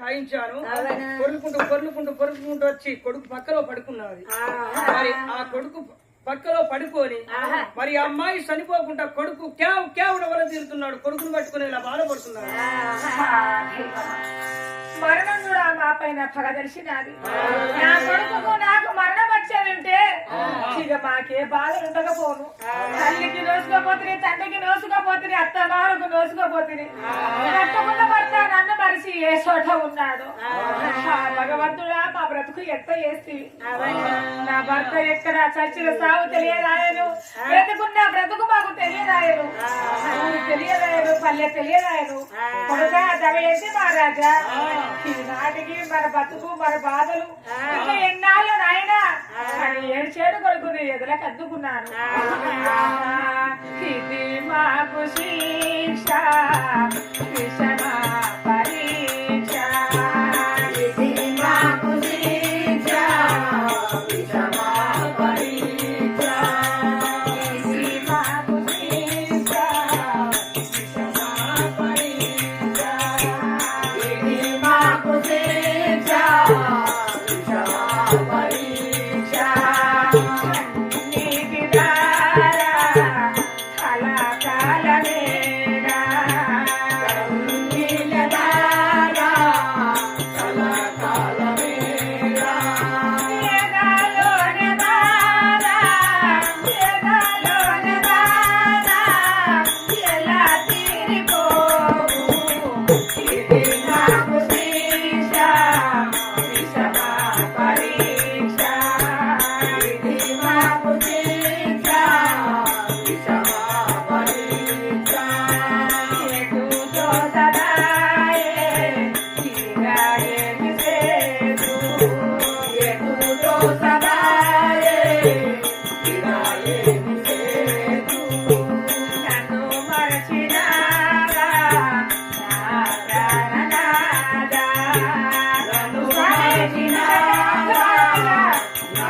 కాయించాను. పొరులుకుంటూ వచ్చి కొడుకు పక్కలో పడుకున్నది. మరి ఆ కొడుకు పక్కలో పడుకొని మరి అమ్మాయి చనిపోకుండా కొడుకు క్యావ్ క్యావ్ వల్ల తీరుతున్నాడు. కొడుకును పట్టుకుని ఇలా బాధపడుతున్నాడు. మరణం కూడా మా పైన పగ తెలిసినది. నా కొడుకు నాకు మరణం వచ్చేదంటే ఇక మాకే బాధలు ఉండకపోను. తల్లికి నోసుకోపోతుంది, తండ్రికి నోసుకోపోతుంది, అత్తమారుకు నోసుకోపోతుంది. కట్టుకున్న భర్త నన్ను మరిచి ఏ చోట ఉన్నాడు. భగవంతుడా మా బ్రతుకు ఎంత చేస్తుంది. నా భర్త ఎక్కడ చచ్చిన సాగు తెలియదాయను, బ్రతుకున్న బ్రతుకు మాకు తెలియదాయను, ఊరు తెలియదాయను, పల్లె తెలియదాయను. కొడుక దవేసి మహారాజా, ఈనాటికి మన బతుకు మన బాధలు ఇంకా ఎన్నాళ్ళు నాయనా అని ఏడ్చేడు కొడుకుని ఎదులకు అద్దుకున్నాను. ఇది మాకు శిక్ష విషమా పరీక్ష, ఇది మాకు శిక్ష విషమా పరీక్ష, ఇది మాకు శిక్ష విషమా పరీక్ష, ఇది మాకు శిక్ష విషమా పరీక్ష. నీటి దారా కళాకాలమేనా, నీళ్ళ దారా కళాకాలమేనా, ఎదాలోనే దారా, ఎదాలోనే దారా ఎలా తీరిపోవు. ఇది నాకు శిక్ష విషమా పరీక్ష, ఇది మాకు శిక్ష విషమా పరీక్ష. ఎటు తోసదాయే తీరాయేమి సేతు, ఎటు తోసదాయే తీరాయేమి సేతు. నన్ను మరచినారా నా ప్రాణనాథా, నన్ను మరచినారా నా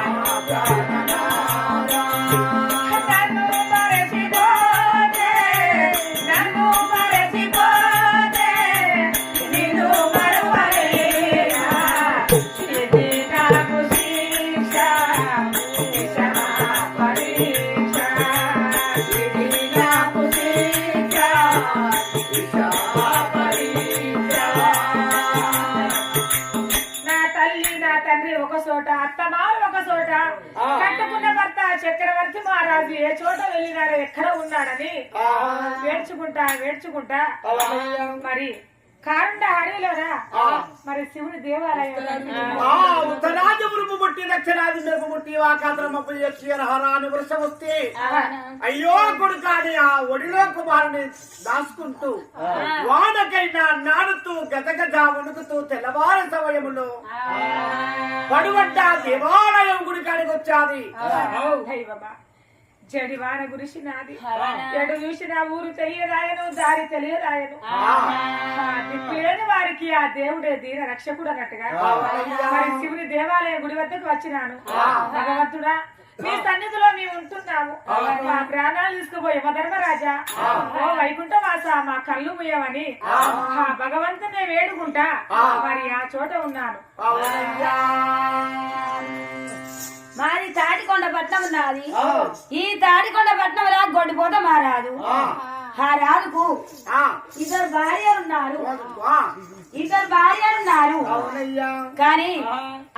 ప్రాణనాథా. నన్ను మరచిపోతే, నన్ను మరచిపోతే నిన్ను మరువలేనా. ఇది నాకు శిక్ష విషమా పరీక్ష, ఇది నాకు శిక్ష విషమా పరీక్ష. నా తల్లి నా తండ్రి ఒక చోట, అత్తమారు ఒక చోట, కట్టుకున్న భర్త చక్రవర్తి మహారాజు ఏ చోట వెళ్ళినాడో ఎక్కడ ఉన్నాడని వేడ్చుకుంటా మరి కారుండ అడవిలోనా మరి శివుని దేవాలయం ఉత్తరాజమును ముట్టి దక్షిణాది మెరుపు ముట్టి వాకాంతరమప్పు చేసి హరాన్ని వృష వస్తే అయ్యో కొడుకాని ఆ ఒడిలో కుమారుని దాచుకుంటూ వానకైనా నాడుతూ గజగజ వణుకుతూ తెల్లవారు సమయములో పడువంట దేవాలయం గుడికాడికి వచ్చాది. దైవమా జడివాన గురిసినాది, ఎడు చూసిన ఊరు తెలియదాయను, దారి తెలియదాయను. దిక్కులేని వారికి ఆ దేవుడే దీన రక్షకుడు అన్నట్టుగా మరి శివుని దేవాలయ గుడి వద్దకు వచ్చినాను. భగవంతుడా మీ సన్నిధిలో మేము ఉంటున్నాము. మా ప్రాణాలు తీసుకుపోయి ధర్మరాజా ఓ వైకుంఠవాస మా కళ్ళు ముయ్యమని ఆ భగవంతుని వేడుకుంటా మరి ఆ చోట ఉన్నాను. మాది తాడికొండ పట్నం ఉన్నది. ఈ తాడికొండ పట్నంలో గొడ్డిపోత మారాదు. ఆ రాజుకు ఇద్దరు భార్యలున్నారు. కానీ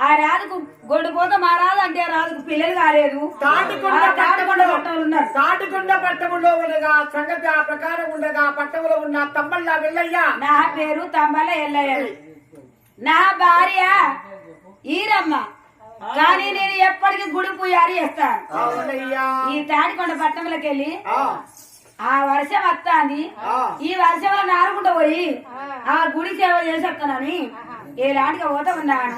ఆ రాజుకు గొడ్డిపోత మారాదు అంటే ఆ రాజుకు పిల్లలు కాలేదు. తాటికొండ పట్టణంలో ఉన్నారు. తాటికొండ పట్టణంలో ఉండగా సంగతి ఆ ప్రకారం ఉండగా పట్టణంలో ఉన్న తమ్మల్ల వెళ్ళయ్య. నా పేరు తమ్మల్ల ఎల్లయ్య. నా భార్య ఈరమ్మ. కానీ నేను ఎప్పటికీ గుడి పూజారి చేస్తాను. ఈ తాడికొండ పట్టణంలోకి వెళ్ళి ఆ వర్షం వస్తాంది. ఈ వర్షంలో నారుకుంటూ పోయి ఆ గుడి సేవ చేసేస్తానని ఎలాంటిగా పోతా ఉన్నాను.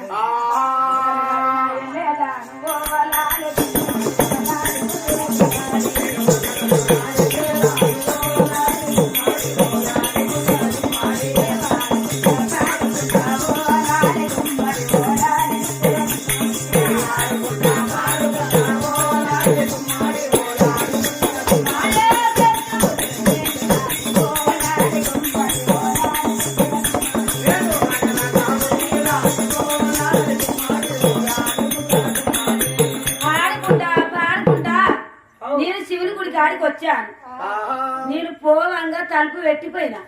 వచ్చాను. ఆహా. నేను పోవంగా తలుపు పెట్టిపోయినా.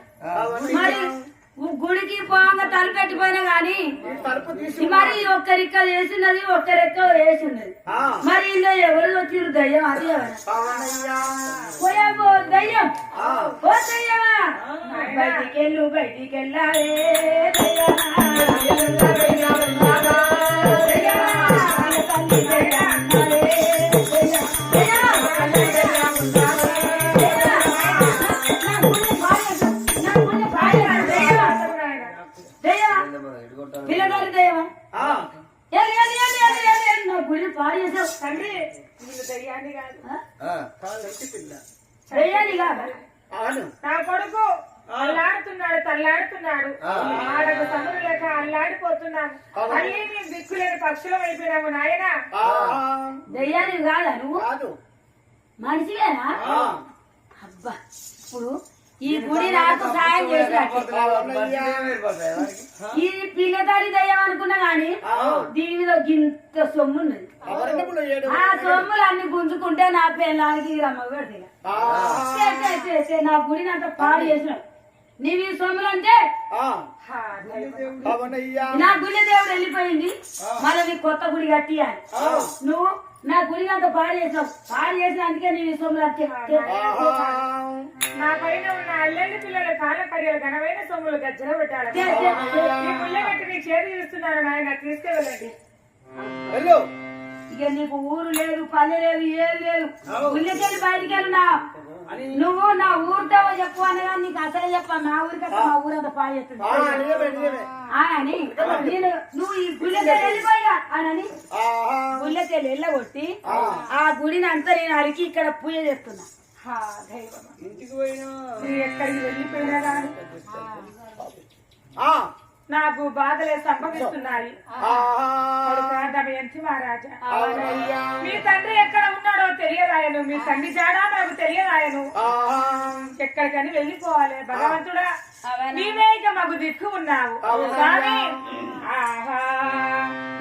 మరి గుడికి పోవంగా తలుపు పెట్టిపోయినా గాని ఈ తలుపు తీసి మరి ఒక్కరిక్క వేసినది ఒక్కరెక్క వేసినది. ఆ. మరి ఇందులో ఎవరు వచ్చిరు దయ్యం అది ఎవరు అవునయ్యా. పోయాబో దయ్యం ఆ. ఓ దయ్యమా బయటికెళ్ళు బయటికెళ్ళావే దయ్యమా పిల్లగారి దయ్యమా ఆ. నా గుడి పాడు చేసావు తండ్రి నేను దయ్యాన్ని కాదు దయ్యాన్ని కాదా అవును. నా కొడుకు అల్లాడుతున్నాడు తల్లాడుతున్నాడు ఆడకు సములు లేక అల్లాడిపోతున్నాము మళ్ళీ మేము దిక్కులేని పక్షులం అయిపోయినాము నాయన ఆహా. దయ్యాన్ని కాదా నువ్వు కాదు. మనిషివేనా ఆ. అబ్బా ఇప్పుడు ఈ గుడి నాకు సాయం చేసినట్టు అవునయ్యా. ఈ పిల్లదారి దయ్యం అనుకున్నా గాని దీని మీద గింత సొమ్ము ఉన్నది. అవరణములు 7. ఆ సొమ్ములు అన్ని గుంజుకుంటే నా పిల్లలకి రమ్మ పెడతాయి. నా గుడిని అంత పాడు చేసినావు. నీవి ఈ సొమ్ములు అంటే ఆ. అవునయ్యా. నా గుడి దేవుడు వెళ్ళిపోయింది. మళ్ళీ నీ కొత్త గుడి కట్టియాలి. నువ్వు నా గుడిని అంత పాడు చేసినావు. పాడు చేసినందుకే నీవి ఈ సొమ్ములు అంతే. ఆహా. నా పైన ఉన్న అల్లెల్లి పిల్లల కాళ్ళ కడియలు ఘనమైన సొమ్ములు గజ్జల పెట్టాలి ఈ ముళ్ళ పెట్టి నీ చేతి చూస్తున్నాను నాయన తీసుకెళ్ళండి వెళ్ళు. ఇక నీకు ఊరు లేదు పల్లె లేదు ఏం లేదు. గుళ్ళకెళ్ళి బయటికి వెళ్ళినా నువ్వు నా ఊరితో చెప్పు అనగా నీకు అసలే చెప్పా. నా ఊరికి అసలు మా ఊరంతా పాడు చేస్తుంది నిజమే, నిజమే. అని నేను నువ్వు ఈ గుళ్ళకెళ్ళి వెళ్ళిపోయా అని ఆహా. గుళ్ళకెళ్ళి వెళ్ళగొట్టి ఆ గుడిని అంతా నేను అరికి ఇక్కడ పూజ చేస్తున్నా. దైవమా ఇంటికి పోయినా నీ ఎక్కడికి వెళ్ళిపోయినా కానీ ఆ. నాకు బాధలే సంభవిస్తున్నాయి ఆహా. కొడుకా దమయంతి మహారాజా అవునయ్యా. మీ తండ్రి ఎక్కడ ఉన్నాడో తెలియదాయను మీ తండ్రి జాడా నాకు తెలియదాయను ఆహా. ఎక్కడికని వెళ్ళిపోవాలి భగవంతుడా నీవే ఇక మాకు దిక్కు ఉన్నావు స్వామి ఆహా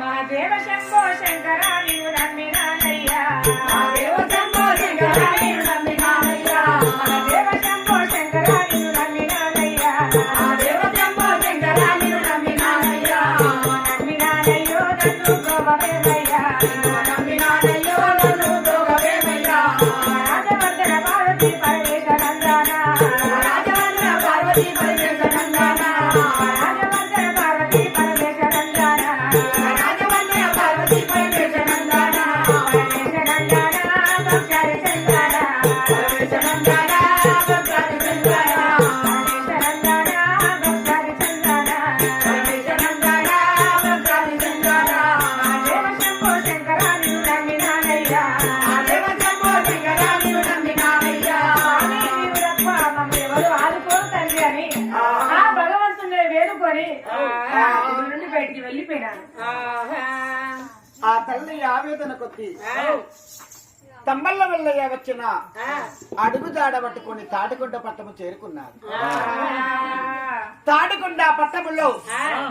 మా దేవ శంభో శంకర నీవు నమ్మినానయ్యా మా దేవ శంభో శంకర నీవు నమ్మినానయ్యా మా దేవ శంభో శంకర నీవు నమ్మినానయ్యా మా దేవ శంభో శంకర నీవు నమ్మినానయ్యా నమ్మినానయ్యో నన్ను గోవవేమయ్యా నమ్మినానయ్యో నన్ను గోవవేమయ్యా రాజవర్ధన పార్వతీ పరమేశ్వరందాన రాజవర్ధన పార్వతీ పరమేశ్వరందాన రాజవర్ధన పార్వతీ పరమేశ్వరందాన రాజవర్ధన పార్వతీ పరమేశ్వరందాన పరమేశ్వరందాన భక్తారి చందాన పరమేశ్వరందాన భక్తారి చందాన పరమేశ్వరందాన భక్తారి చందాన పరమేశ్వరందాన భక్తారి చందాన దేవ శంభో శంకర నీవు నమ్మినానయ్యా దేవ శంభో శంకర నీవు నమ్మినానయ్యా స్వామి నీవు తప్ప మమ్మల్ని ఎవరు ఆదుకోరు తండ్రి అని ఆ భగవంతుని వేడుకొని గుడి నుండి బయటికి వెళ్ళిపోయినాను ఆ తల్లి ఆవేదన కొద్ది తమ్మల్ల వెళ్ళయ్య వచ్చిన అడుగుదాడ పట్టుకొని తాటికొండ పట్టము చేరుకున్నారు. తాటికొండ పట్టములో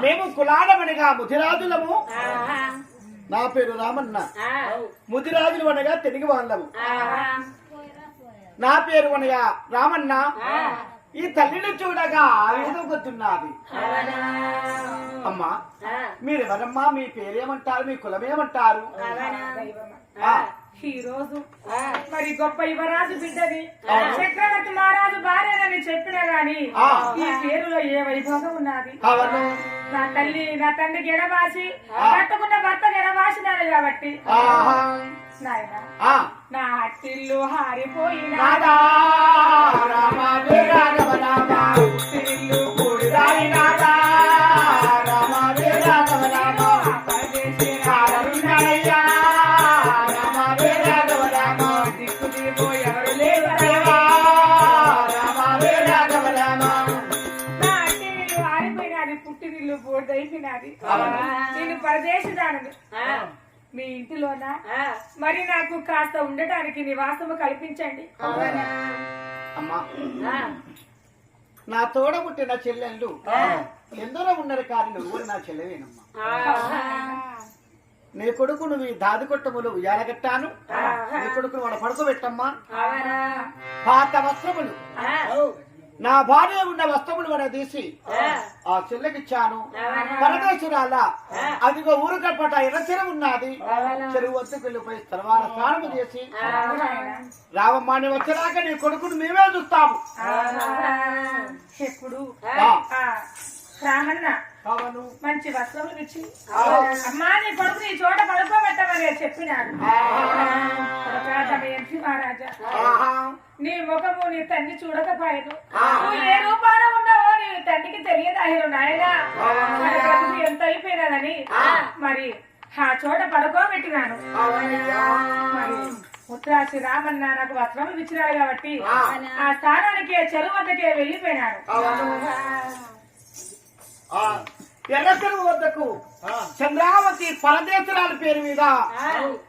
మేము కులాడమనగా ముదిరాజులము. నా పేరు రామన్న. ముదిరాజులు అనగా తెలుగు వాళ్ళము. నా పేరు అనగా రామన్న. ఈ తల్లిని చూడగా ఆవేదొద్దున్నది. అమ్మా మీరెవరమ్మా? మీ పేరేమంటారు? మీ కులమేమంటారు? ఈ రోజు మరి గొప్ప యువరాజు బిడ్డది చక్రవర్తి మహారాజు భార్యనని చెప్పినా గాని ఈ పేరులో ఏ వైభోగం ఉన్నది. అవును. నా తల్లి నా తండ్రి గెడబాసి కట్టుకున్న భర్త గెడబాసినాడు కాబట్టి ఆహా. నాయన ఆ. నా అట్టిల్లు హారిపోయినా నాదా రామ వీరాఘవ రామ. ఇల్లు పూడిదాయి నాదా రామ వీరాఘవ రామ. కారణున్నాడయ్యా రామ వీరాఘవ రామ. దిక్కు దిగో ఎవరు లేరు దేవా రామ వీరాఘవ రామ. నా అట్టిల్లు హారిపోయినది పుట్టినిల్లు బోర్డైపోయినది నేను పరదేశదానది మీ ఇంటిలోనా మరి నాకు కాస్త ఉండటానికి నివాసము కల్పించండి. అమ్మా నా తోడ పుట్టిన చెల్లెళ్ళు ఎందరో ఉన్నారు కానీ నువ్వు నా చెల్లెవేనమ్మా. నీ కొడుకు నువ్వు ఈ దాది కొట్టములు ఉయ్యాలగట్టాను నీ కొడుకును వాడు పడుకోబెట్టమ్మా పాత వస్త్రములు నా భార్య ఉన్న వస్త్రములు వాడు తీసి ఆ చెల్లెకిచ్చాను పరదేశురాల అదిగో ఊరు కప్పట ఎర్ర చెరువు ఉన్నది చెరువు వద్దకు వెళ్ళిపోయి స్థలవాల స్నానము చేసి రావమ్మాని వచ్చేదాకా నీ కొడుకును మేమే చూస్తాము ఎప్పుడు రామన్న మంచి వస్త్రములు ఇచ్చి అమ్మా నీ కొడుకు నీ చోట పడుకోబెట్టమని చెప్పినాడు ఎంపీ మహారాజా నీ ముఖము నీ తండ్రి చూడకపోయాను నువ్వు ఏ రూపాన ఉన్నావో నీ తండ్రికి తెలియదాయను నాయనా ఎంత అయిపోయినదని మరి ఆ చోట పడుకోబెట్టినాను మరి ముత్రాసి రామన్న నాకు వస్త్రములు ఇచ్చినాడు కాబట్టి ఆ స్థానానికి చెరువు వద్దకే వెళ్ళిపోయినాడు ఎర్ర చెరువు వద్దకు చంద్రావతి పరదేశురాల పేరు మీద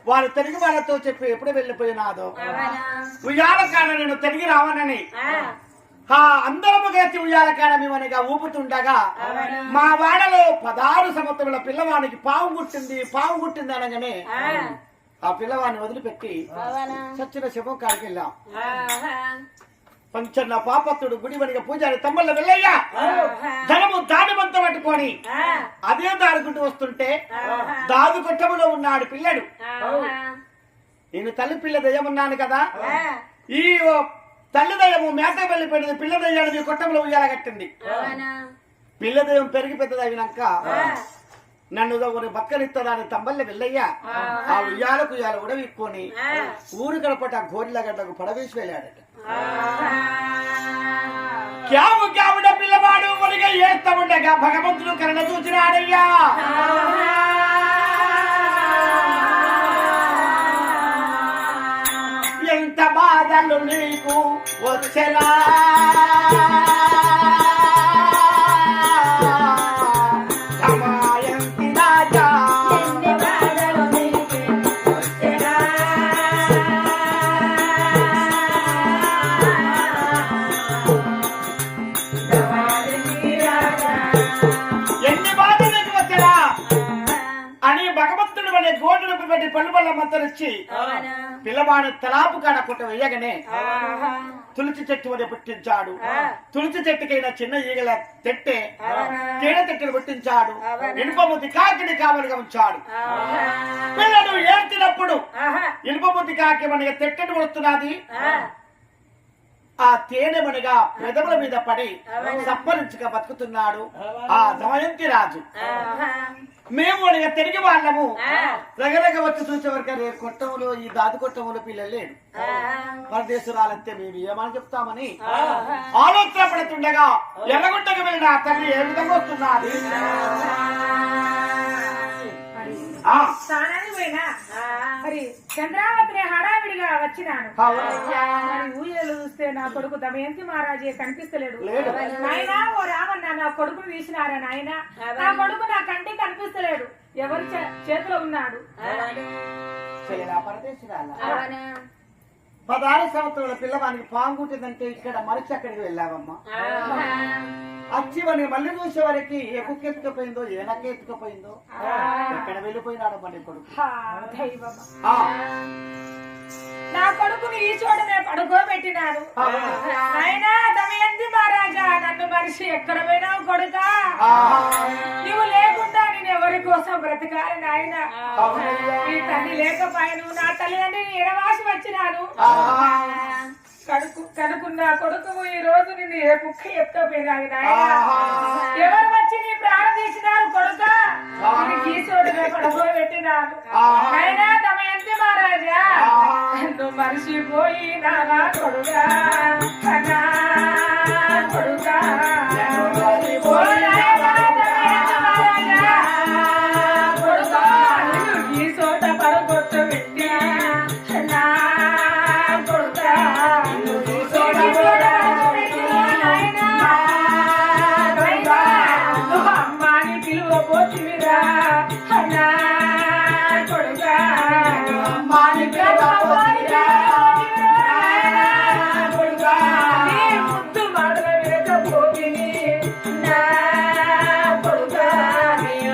వారు తిరిగి వాళ్ళతో చెప్పి ఎప్పుడు వెళ్ళిపోయినాదో ఉయ్యాల కాడ నేను తిరిగి రావనని అందరము కలిసి ఉయ్యాల కాడ మేమనిగా ఊపుతుండగా మా వాడలో 16 సంవత్సరాల పిల్లవానికి పాము గుట్టింది అనగానే ఆ పిల్లవాడిని వదిలిపెట్టి చచ్చిన శవం కాడికి వెళ్ళాం పంచన్న పాపత్తుడు గుడివనిగా పూజారి తమ్మల్ల వెళ్ళయ్యా ధనము దానిమంతా పట్టుకొని అదే దాడుకుంటూ వస్తుంటే దాదు కొట్టములో ఉన్నాడు పిల్లడు నేను తల్లి పిల్ల దయ్యమున్నాను కదా ఈ తల్లి దయ్యము మేత వెళ్ళిపోయింది పిల్ల దయ్యాన్ని కొట్టములో ఉయ్యాల కట్టింది పిల్ల దయ్యం పెరిగి పెద్దదగినాక నన్ను బక్కనిస్తుందని తమ్మల్ల వెళ్ళయ్యా ఆ ఉయ్యాలకు ఉయ్యాల ఉడవిక్కొని ఊరు గడపట గోరిల గడ్డకు పడవేసి వెళ్ళాడట క్యావుడ పిల్లవాడు మనగా ఏస్తా ఉండగా భగవంతుడు కరణ చూచినాడయ్యా ఎంత బాధలు నీకు వచ్చేలా పళ్ళు పళ్ళ మత్తరిచ్చి పిల్లవాడు తలాపు కాడ కొట్ట వేయగానే తులసి చెట్టు వల్ల పుట్టించాడు తులసి చెట్టుకైనా చిన్న ఈగల తెట్టే తేనె తెట్టెలు పుట్టించాడు ఇనుపముద్ది కాకిని కావలిగా ఉంచాడు పిల్లడు ఏడ్చినప్పుడు ఇనుపముద్ది కాకి మనకి తెట్టెను వస్తున్నది ఆ తేనె మనగా పెదవుల మీద పడి సప్పరించుగా బతుకుతున్నాడు ఆ దమయంతి రాజు మేము అడిగా తిరిగి వాళ్ళము దగ్గరగా వచ్చి చూసే వరకు కొట్టములో ఈ దాదు కొట్టములో పిల్లలు లేడు పరదేశురాలంతే మేము ఏమని చెప్తామని ఆలోచన పడుతుండగా ఎర్రగుంటకు వెళ్ళిన తల్లి ఏ విధంగా వస్తున్నది స్థానానికి పోయినా మరి చంద్రావతిని హడావిడిగా వచ్చినాను ఊయలు చూస్తే నా కొడుకు దమయంతి మహారాజే కనిపిస్తలేడు నాయనా ఓ రామన్న నా కొడుకును తీసినారా నాయన నా కొడుకు నా కంటికి కనిపిస్తలేడు ఎవరి చేతిలో ఉన్నాడు 16 సంవత్సరాల పిల్లవానికి పాంగుంటుందంటే ఇక్కడ మరిచి అక్కడికి వెళ్ళావమ్మా వచ్చి మనకి మళ్ళీ చూసే వరకు ఏ కుక్క ఎత్తుకపోయిందో ఏ నక్క ఎత్తుకపోయిందో ఎక్కడ వెళ్ళిపోయినాడు మన కొడుకు నా కొడుకుని ఈ చోటనే పడుకోబెట్టినాను ఆయన దమయంతి మహారాజా నన్ను మనిషి ఎక్కడ పోయినావు కొడుక నువ్వు లేకుండా నేను ఎవరి కోసం బ్రతకాలి నాయన నీ తల్లి లేకపోయాను నా తల్లిదండ్రిని ఎడవాసి వచ్చినాను కనుకున్న కొడుకు ఈ రోజు నిన్ను ఏ కుక్క ఎత్తుకపోయినాడు నాయన ఎవరు వచ్చి నీ ప్రాణం తీసినారు కొడుక ఈ చోటనే పడుకోబెట్టినాను ఆయన దమయంతి మహారాజా నువ్వు మరిచిపోయి నా కొడుగా కొడుగా ఈ చోట పడగొట్టు పెట్టి నా కొడుగా నువ్వు అమ్మాని పిలువబోతువిరా నా కొడుగా అమ్మాని ముద్దు మాటల వినకపోతిని నా కొడుగా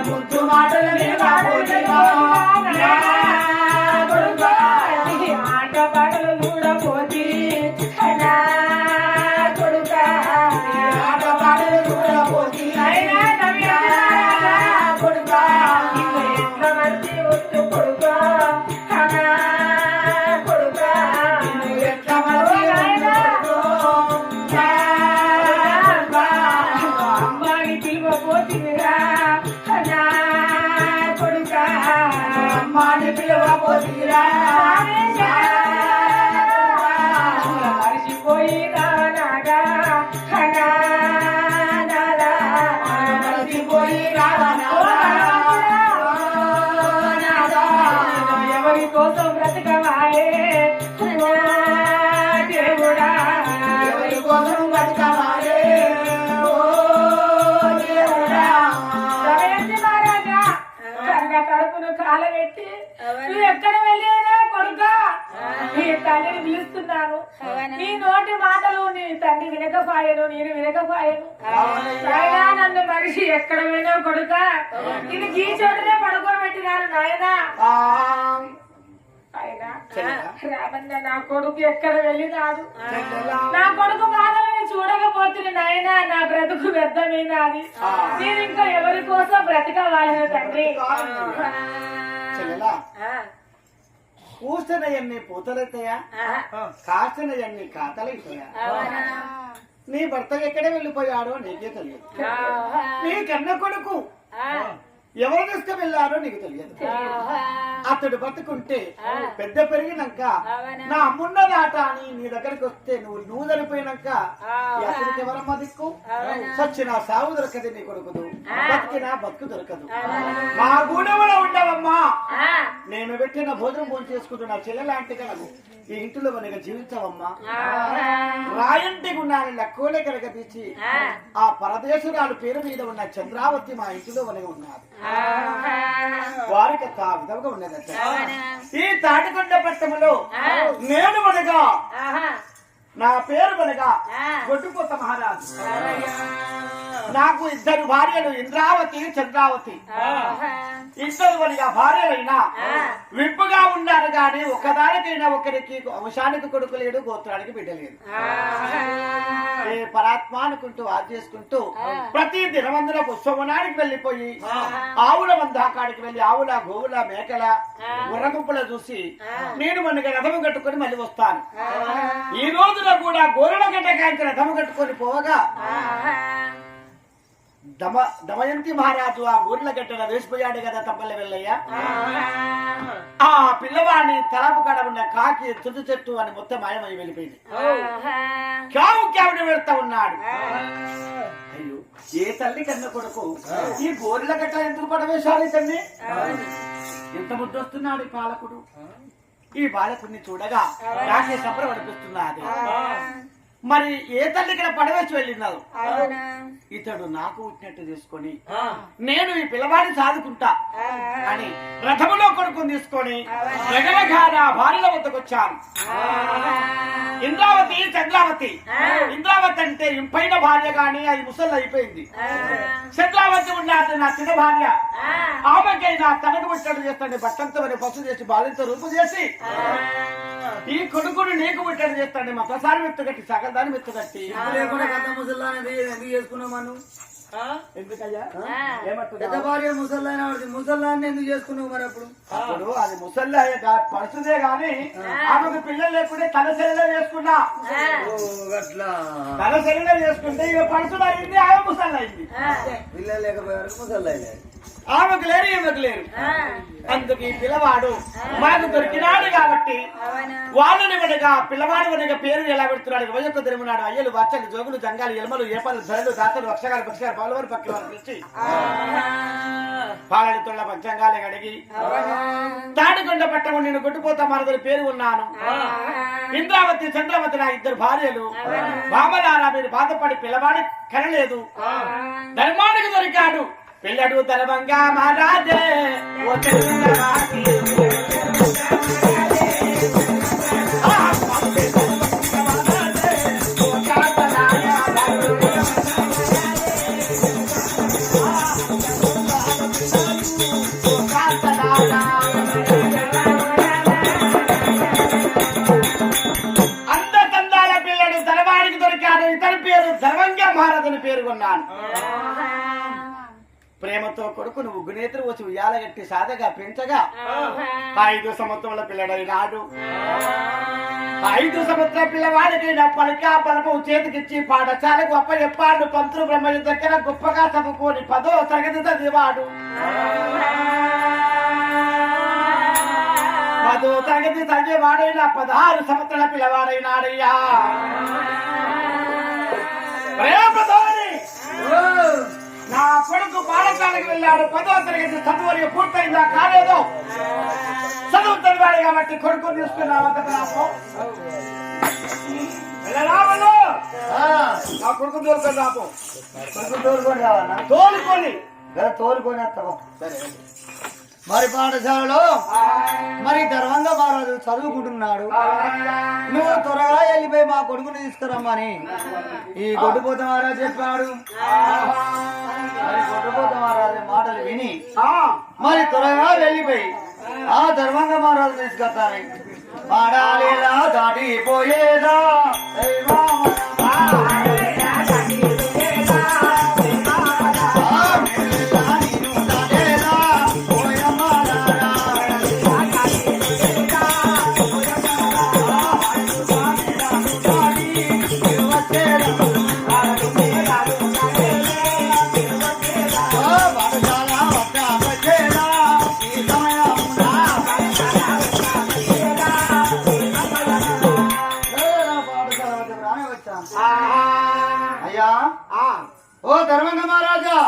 ముద్దు మాటల వినకపోతిని అమ్మాని పిలవబోతీరా మరిచిపోయినా నాగా ఎవరి కోసం బ్రతకవాయే దేవుడా ఎవరి కోసం బతకవాయే ఓ దేవుడా రమేష్ మహారాజా కన్న కడుపును కాలబెట్టి నువ్వు ఎక్కడ వెళ్ళేదా కొడుక నీ తండ్రిని పిలుస్తున్నాను నీ నోటి మాటలు నీ తండ్రి వినకపోయాను నేను వినకపోయాను నాయనా నన్ను మనిషి ఎక్కడ పోయినా కొడుక నేను ఈ చోటనే పడుకోబెట్టినాను నాయనా ఆయన రామన్న నా కొడుకు ఎక్కడ వెళ్ళినాడు నా కొడుకు బాధలను చూడకపోతుంది నాయన నా బ్రతుకు వ్యర్థమైనది నేను ఇంకా ఎవరి కోసం బ్రతకవాలని తండ్రి చెల్లెలా కూర్చున్నయన్ని పూతలైతాయా కాస్తున్నయన్ని ఖాతాలైతాయా నీ భర్త ఎక్కడ వెళ్ళిపోయాడో నీకే తెలియదు నీ కన్న కొడుకు ఎవరు తీసుకువెళ్ళారో నీకు తెలియదు అతడు బతుకుంటే పెద్ద పెరిగినాక నా అమ్మున్నదాట అని నీ దగ్గరికి వస్తే నువ్వు చనిపోయినాక అతనికి ఎవరమ్మా దిక్కు సచ్చిన సాగు దొరకదు నీ కొడుకుదు బతికినా బతుకు దొరకదు మా గూడెంలో ఉండవమ్మా నేను పెట్టిన భోజనం భోజనం చేసుకుంటున్నా చెల్లెలాంటి కనుక ఈ ఇంటిలో మనకి జీవించవమ్మా రాయంటికి ఉన్నాను లెక్కోలే కనుక తీసి ఆ పరదేశురాలు పేరు మీద ఉన్న చంద్రావతి మా ఇంటిలో మనకి ఉన్నారు వారికి విధంగా ఉన్నదట ఈ తాటికొండ పట్టణంలో నేను అనగా నా పేరు అనగా గొడ్డుపోత మహారాజు నాకు ఇద్దరు భార్యలు ఇంద్రావతి చంద్రావతి ఇద్దరు అనగా భార్యలైనా విప్పుగా ఉన్నారు గాని ఒకదానికైనా ఒకరికి వంశానికి కొడుకు లేడు గోత్రానికి బిడ్డ లేదు ఏ పరాత్మ అనుకుంటూ చేసుకుంటూ ప్రతి దినవందుల పుష్పవనానికి వెళ్లిపోయి ఆవుల మందాకాడికి వెళ్లి ఆవుల గోవుల మేకల గుర్రగుంపుల చూసి నేను మనకి రథము కట్టుకుని మళ్ళీ వస్తాను ఈ రోజున కూడా గోరల గడ్డ కాంచి రథము కట్టుకొని పోవగా దమయంతి మహారాజు ఆ ఊర్ల గట్టన వేసిపోయాడు కదా తప్పలే వెళ్ళయ్యా ఆ పిల్లవాడిని తలపు కడ ఉన్న కాకి తుది చెట్టు అని మొత్తం మాయమై వెళ్ళిపోయింది క్యావుని వెళ్తా ఉన్నాడు అయ్యో ఏ తల్లి కన్న కొడుకు ఈ గోర్ల గట్ట ఎందుకు పడవేశాడు తండ్రి ఎంత ముద్దు వస్తున్నాడు ఈ పాలకుడు ఈ బాలకుడిని చూడగా నాకే సంబరం అనిపిస్తున్నది మరి ఏ తల్లి ఇక్కడ పడవేసి వెళ్ళినారు ఇతడు నాకు ఉట్టినట్టు తీసుకొని నేను ఈ పిల్లవాడిని సాదుకుంటా అని రథములో కొడుకుని తీసుకొని జగనగాన భార్యల వద్దకు వచ్చాను ఇంద్రావతి చంద్రావతి ఇంద్రావతి అంటే ఇంపైన భార్య గాని అది ముసలు అయిపోయింది చంద్రావతి ఉన్నది నా చిన్న భార్య ఆమెకైనా తనకు ముట్టడు చేస్తాను బట్టంతో పశు చేసి బాలింతో రూపు చేసి ఈ కొడుకుని నీకు ముట్టడు చేస్తాను మా ప్రసారం మెత్తుగట్టి సగం దాన్ని మెత్తుగట్టి ఎందుకు చేసుకున్నావు మనం ఎందుకయ్యా పెద్ద భార్య ముసల్లాని ముసల్లాన్ని ఎందుకు చేసుకున్నావు మరి అప్పుడు అది ముసల్లా పడుతుందే గాని ఆమెకు పిల్లలు లేకుంటే తన శరీరం చేసుకున్నా తన శరీరం చేసుకుంటే ఇక పడుతున్నా అయింది ఆమె ముసల్లా అయింది పిల్లలు లేకపోయారు ముసల్లా ఆమెకు లేరు ఈమెకు లేరు అందుకు ఈ పిల్లవాడు మాకు దొరికినాడు కాబట్టి వాళ్ళని వనగా పిల్లవాడు వనగా పేరు ఎలా పెడుతున్నాడు వయొక్క తిరుగున్నాడు అయ్యలు వచ్చలు జోగులు జంగాలు ఎలమలు ఏపలు ధరలు దాతలు వక్షగాలు పక్షగాలు పలువారు పక్కల వారు పిలిచి పాలడితున్న పంచంగాలే అడిగి తాటికొండ పట్టము నేను కొట్టుపోతా మరొకరి పేరు ఉన్నాను ఇంద్రావతి చంద్రావతి నా ఇద్దరు భార్యలు బామలారా మీరు బాధపడి పిల్లవాడి కనలేదు ధర్మానికి దొరికాడు పిల్లడు ధర్మంగా మహారాజే అందతందాల పిల్లడు ధర్మానికి దొరికాడు ఇతని పేరు ధర్మంగా మహారాజుని పేరు కొన్నాను ప్రేమతో కొడుకును ఉగ్గునేత్రు వచ్చి ఉయ్యాలగట్టి సాదగా పెంచగా 5 సంవత్సరాల పిల్లడైనాడు 5 సంవత్సరాల పిల్లవాడికైనా పలికా పలపు చేతికిచ్చి పాఠశాలకు అప్ప చెప్పాడు పంతులు బ్రహ్మయ్య దగ్గర గొప్పగా చదువుకొని 10వ తరగతి చదివాడు పదో తరగతి చదివేవాడైనా 16 సంవత్సరాల పిల్లవాడైనాడయ్యా. ప్రేమతోని నా కొడుకు పాఠశాలకు వెళ్ళాడు. 10వ తరగతి చదువు పూర్తయిందా కాలేదో చదువుతాడు వాడు కాబట్టి కొడుకు తీసుకున్నావు. నా కొడుకు తోలుకొని రాపో. తోలుకొని రావన్నా తోలుకొని తోలుకొని వస్తాము. మరి పాఠశాలలో మరి ధర్మంగా మహారాజు చదువుకుంటున్నాడు. నువ్వు త్వరగా వెళ్ళిపోయి మా కొడుకుని తీసుకురమ్మని ఈ గొడ్డుపోత మహారాజు చెప్పాడు. మరి గొడ్డుపోత మహారాజు మాటలు విని మరి త్వరగా వెళ్ళిపోయి ఆ ధర్మంగా మహారాజు తీసుకొస్తాను. పాడాలేదా దాటిపోయేదా అయ్యా. ఓ ధర్మంగ మహారాజా,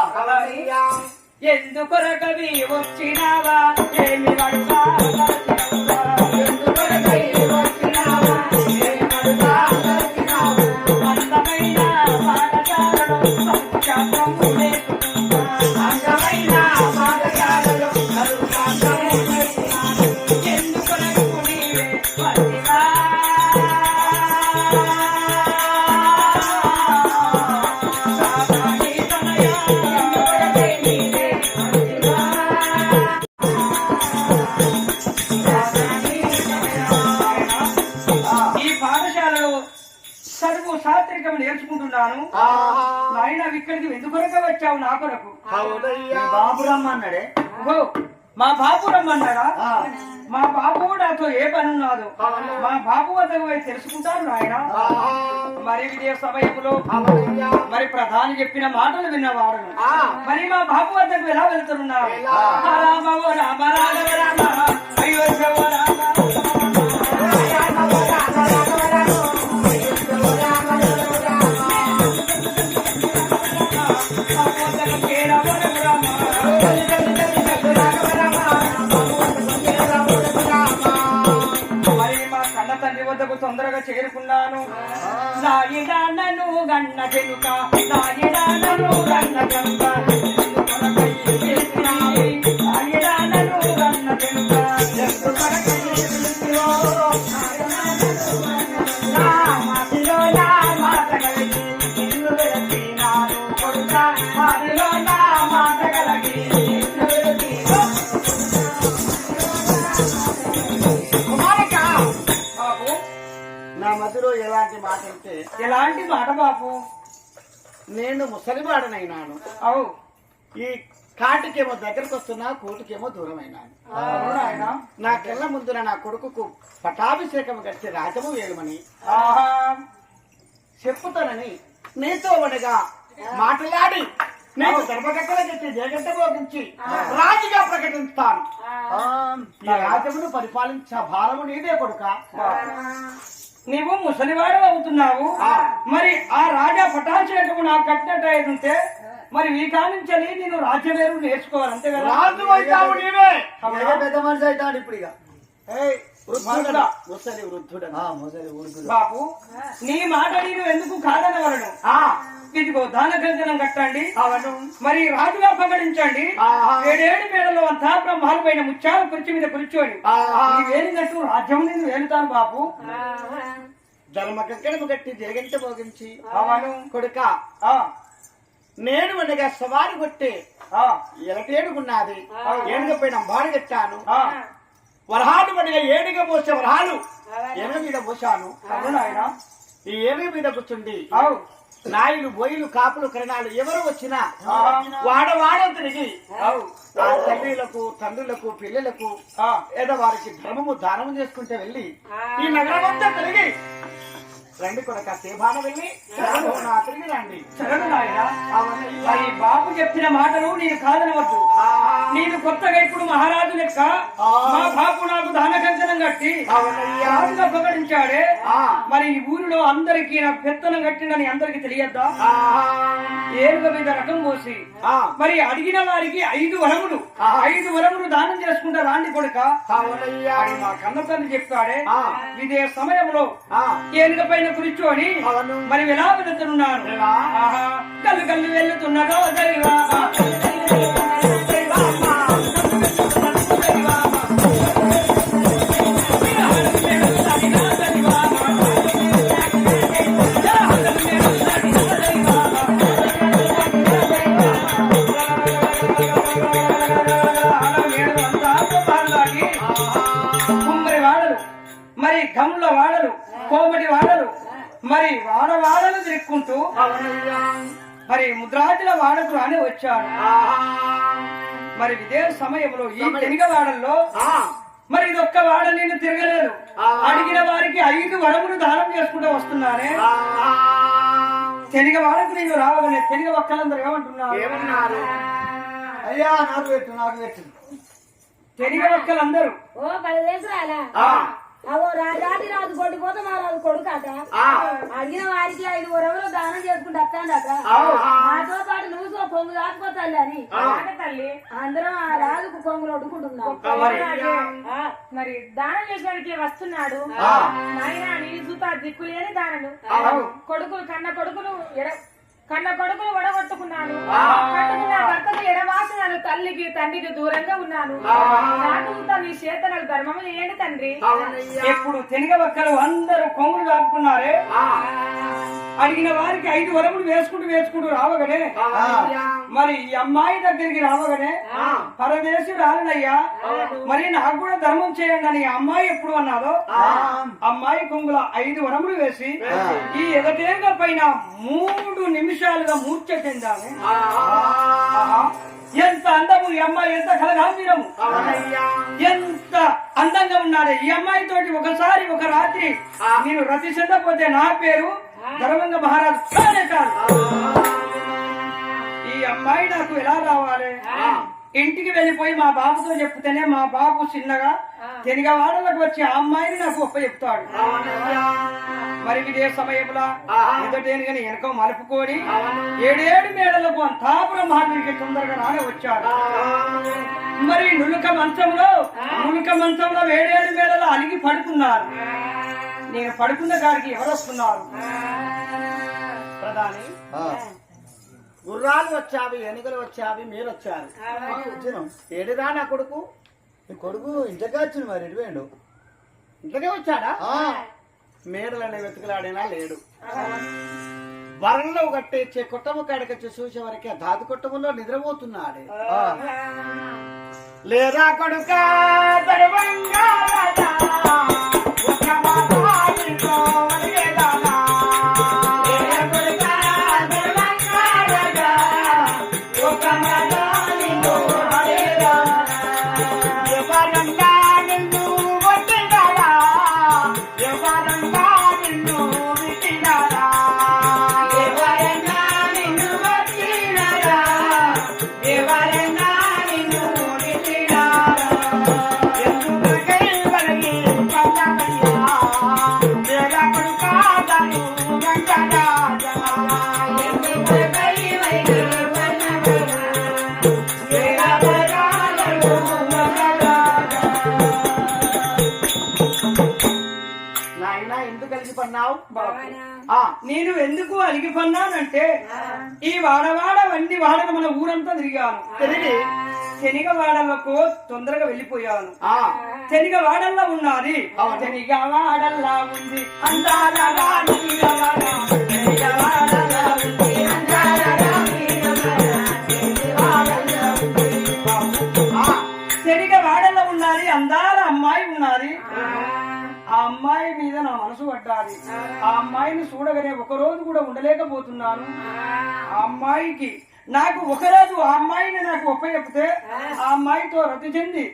ఎందుకొరకవి వచ్చినావా ఏమి పడతా అందమైన పాఠశాలలో శాస్త్రము అందమైన పాఠశాలలో ఎందుకొరకు నీవే వచ్చినా చదువు సాత్రికం నేర్చుకుంటున్నాను. నాయన ఇక్కడికి ఎందుకొరక వచ్చావు? నా కొరకు బాబు రమ్మన్నాడే. ఓ మా బాబు రమ్మన్నాడా? మా బాబు నాతో ఏ పని ఉన్నాదో మా బాబు వద్దకు పోయి తెలుసుకుంటాను నాయన. మరి ఇదే సమయంలో మరి ప్రధాని చెప్పిన మాటలు విన్నవాడు. మరి మా బాబు వద్దకు ఎలా వెళ్తున్నావు? రామ రామ రామ రామ అయోధ్య రామ తొందరగా చేరుకున్నాను. నాయుడానను గన్న చెలుక నాయుడానను గన్న చెలుక నాయుడానను గన్న చెలుక మాదిలో నా మాట కలిగి ఇల్లు వెళినాను కొడుక మాదిలో నా మాట కలిగి నా మధ్యలో ఎలాంటి మాట అంటే ఎలాంటి మాట బాపు? నేను ముసలివాడనైనాను. అవు ఈ కాటికేమో దగ్గరకు వస్తున్నా, కోటికేమో దూరం అయినాను. నా కళ్ళ ముందున నా కొడుకుకు పటాభిషేకం కట్టి రాజము వేయమని చెప్పుతానని నీతో వనగా మాట్లాడి నేను ధర్మకట్టల కట్టి జగంట భోగించి రాజుగా ప్రకటిస్తాను. ఈ రాజ్యమును పరిపాలించే భారము నీదే కొడుక. నీవు ముసలివాడు అవుతున్నావు. మరి ఆ రాజా పటాభిషేకము నాకు కట్టినట్టు అయితే మరి ఈ కానించని నేను రాజ్యవేరు నేర్చుకోవాలి అంతే కదా. రాజు అవుతావు నీవే. పెద్ద మనిషి అవుతాడు ఇప్పుడు. ఇక ముసలి వృద్ధుడు బాపు నీ మాట నేను ఎందుకు కాదనవలను? ఇదిగో దాన గ్రంథనం కట్టండి, మరి రాజుగా ప్రకటించండి. 7 మేడలో అంతా బ్రహ్మాలు పైన ముత్యాలు కుర్చీ మీద కూర్చొని వేలినట్టు రాజ్యం నేను వేలుతాను బాపు. ధర్మకట్టము కట్టి జగంట భోగించి కొడుక నేను అనగా సవారి కొట్టే ఎలటేడుకున్నది. ఏడుగ పైన బాడి కట్టాను. వరహాలు అనగా ఏడుగా పోసే వరహాలు ఏనుగ మీద పోసాను. ఈ ఏనుగ మీద కూర్చుండి నాయులు బోయిలు కాపులు కరణాలు ఎవరు వచ్చినా వాడవాడంతరికి ఆ తల్లిలకు తండ్రులకు పిల్లలకు ఏదో వారికి ధర్మము దానము చేసుకుంటే వెళ్ళి ఈ నగరం అంతా తిరిగి రండి కొడక సేబాన వెళ్ళి తిరిగి రండి. బాబు చెప్పిన మాటలు నేను కాదనవద్దు. నేను కొత్తగా ఇప్పుడు మహారాజు లెక్క మా బాపు నాకు దాన కంకణం కట్టి రాజుగా పొగడించాడే మరి ఈ ఊరిలో అందరికి నాకు పెత్తనం కట్టిండని అందరికి తెలియద్దా ఏనుగ మీద రకం పోసి మరి అడిగిన వారికి 5 వరములు దానం చేసుకుంటా రాండి కొడుక అని మా కన్న తల్లి చెప్తాడే ఇదే సమయంలో ఏనుగ పైన కూర్చొని మరి ఎలా వెళుతున్నాను కళ్ళు కళ్ళు వెళ్తున్నదో దైవా మరి గమ్ముల వాడలు కోమటి వాడలు మరి వాడవాడలు తిరుక్కుంటూ మరి ముద్రాజుల వాడకు రాని వచ్చాడు. మరి ఇదే సమయంలో ఈ తెనిగవాడల్లో మరి ఇదొక్క వాడ నేను తిరగలేదు. అడిగిన వారికి 5 వరములు దానం చేసుకుంటూ వస్తున్నానే. తెనిగవాడకు నేను రావగానే తెనిగ ఒక్కలందరూ ఏమంటున్నారు? అయ్యా నాకు పెట్టు తెనిగ ఒక్కలందరూ ఓ 10 దేశాలా అవో రాజాది రాజు కొట్టుకోతే మా రాజు కొడుకాట అడిగిన వారికి 5 వరములు దానం చేసుకుంటూ వస్తాడట. నాతో పాటు నువ్వు పొంగు దాచిపోతాలి అని తల్లి అందరం ఆ రాజుకు పొంగులు వడ్డుకుంటున్నాం. మరి దానం చేసడానికి వస్తున్నాడు. నాయన నీ జూతా దిక్కులేని దానను కొడుకులు కన్న కొడుకులు వడగొట్టుకున్నాను. కట్టుకున్న భర్తకు ఎడవాసినాను. తల్లికి తండ్రికి దూరంగా ఉన్నాను. నాకు నీ చేతనకు ధర్మము చేయండి తండ్రి. ఎప్పుడు తెనిగ ఒక్కలు అందరూ కొంగులు దాపుకున్నారే. అడిగిన వారికి 5 వరములు వేసుకుంటూ రావగానే మరి ఈ అమ్మాయి దగ్గరికి రావగానే పరదేశుడు రాలనయ్యా మరి నాకు కూడా ధర్మం చేయండి అని అమ్మాయి ఎప్పుడు అన్నాదో అమ్మాయి కొంగుల 5 వరములు వేసి ఈ ఎగటేగ పైన 3 నిమిషాలుగా మూర్ఛ చెందాను. ఎంత అందము ఈ అమ్మాయి, ఎంత కలగాంబీరము, ఎంత అందంగా ఉన్నారే. ఈ అమ్మాయి తోటి ఒకసారి ఒక రాత్రి నేను రతి చెందపోతే నా పేరు ధర్మంగ మహారాజు కానే కాదు. ఈ అమ్మాయి నాకు ఎలా రావాలి? ఇంటికి వెళ్ళిపోయి మా బాబుతో చెప్తేనే మా బాబు చిన్నగా తెనిగవాడలకు వచ్చి ఆ అమ్మాయిని నాకు ఒప్ప చెప్తాడు. మరి ఇదే సమయంలో ఎదుటేనుగని వెనక మలుపుకొని 7 మేడలకు అంతాపురం మహావీరికి తొందరగా రానే వచ్చాడు. మరి నులుక మంచంలో 7 మేడలు అలిగి పడుకున్నారు. నేను పడుకున్న కాడికి ఎవరు వస్తున్నారు? ప్రధాని గుర్రాలు వచ్చావి, ఏనుగులు వచ్చావి, మీరు వచ్చారు. ఏడిరా నా కొడుకు? నీ కొడుకు ఇంటికి వచ్చింది మరి ఎడిపోయాడు. ఇంట్లోనే వచ్చాడా? మేడలనే వెతుకులాడినా లేడు. వరంలో కట్టేచ్చే కుట్టము కాడికొచ్చి చూసే వరకే దాదు కుట్టములో నిద్రపోతున్నాడు. లేదా కొడుకా నేను ఎందుకు అలిగిపన్నానంటే ఈ వాడవాడవన్నీ వాడలు మన ఊరంతా తిరిగాను. తెనిగవాడలకు తొందరగా వెళ్ళిపోయాను. తెనిగవాడల్లా ఉన్నది, తెనిగవాడల్లా ఉంది తెనిగవాడల్లో ఉన్నది అందాల అమ్మాయి ఉన్నది. ఆ అమ్మాయి మీద నా మనసు పడ్డాది. ఆ అమ్మాయిని చూడగానే ఒకరోజు కూడా ఉండలేకపోతున్నాను. ఆ అమ్మాయికి నాకు ఒకరోజు ఆ అమ్మాయిని నాకు ఒప్ప చెప్తే ఆ అమ్మాయితో రతి చెంది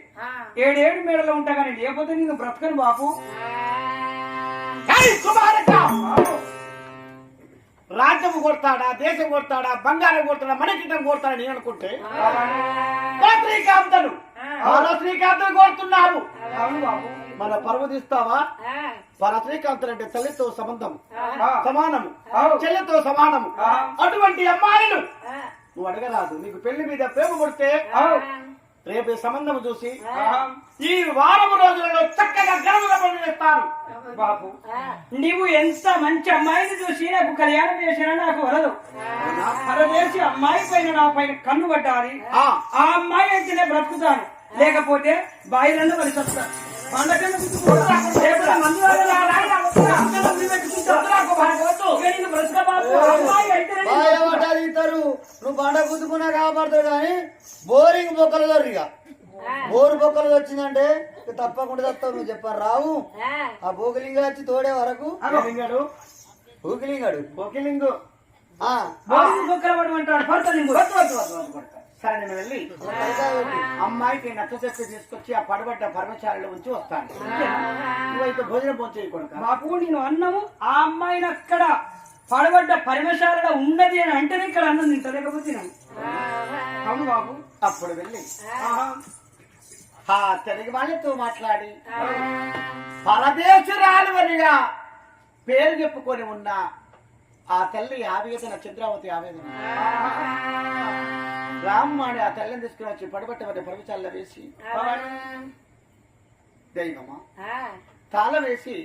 7 మేడలో ఉంటా కానీ లేకపోతే నేను బ్రతకను బాపు. రాజ్యం కొడతాడా, దేశం కొడతాడా, బంగారం కొడతాడా, మనకిటం కొడతాడా నేను అనుకుంటే శ్రీకాంతను శ్రీకాంతను కోరుతున్నావు. అవును బాబు. మన పర్వదిస్తావా? శ్రీకాంతులు అంటే తల్లితో సంబంధం సమానము, చెల్లితో సమానము. అటువంటి అమ్మాయిలు నువ్వు అడగరాదు. నీకు పెళ్లి మీద ప్రేమ కొడితే రేపు సంబంధం చూసి ఈ వారం రోజులలో చక్కగా గర్భంగా పనిచేస్తాను. బాబు నీవు ఎంత మంచి అమ్మాయిని చూసి నాకు కళ్యాణం చేసినా నాకు వరదు. పరదేశి అమ్మాయి పైన నా పైన కన్ను పడ్డాలి. ఆ అమ్మాయి అయితేనే బ్రతుకుతాను, లేకపోతే బాయిలను వలిసొస్తాను. ఇద్దరు నువ్వు బండ గుద్దుకున్నా కాపాడుతాడు కానీ బోరింగ్ బొక్కలు దొరిగా బోరు బొక్కలు వచ్చిందంటే తప్పకుండా తప్పవు. నువ్వు చెప్పారు రావు. ఆ బోకిలింగ వచ్చి తోడే వరకు ఊకిలింగాడు బొకిలింగు సరే నేను వెళ్ళి అమ్మాయికి నచ్చ చెప్పి తీసుకొచ్చి ఆ పడబడ్డ పర్మశాలలో ఉంచి వస్తాను. నువ్వైతే భోజనం పోంచేయకూడదు. బాబు నేను అన్నము ఆ అమ్మాయిని అక్కడ పడబడ్డ పరమశాలలో ఉన్నది అని అంటేనే ఇక్కడ అన్నం తింటా, లేకపోతే అవును బాబు. అప్పుడు వెళ్ళి తెలుగు వాళ్ళతో మాట్లాడి పరదేశురాలు అనిగా పేరు చెప్పుకొని ఉన్న ఆ తల్లి ఆవేదన, చంద్రావతి ఆవేదన రామ్మాని ఆ తల్లిని తీసుకుని వచ్చి పడబట్ట పరమశాలలో వేసి దైవమా తాళం వేసి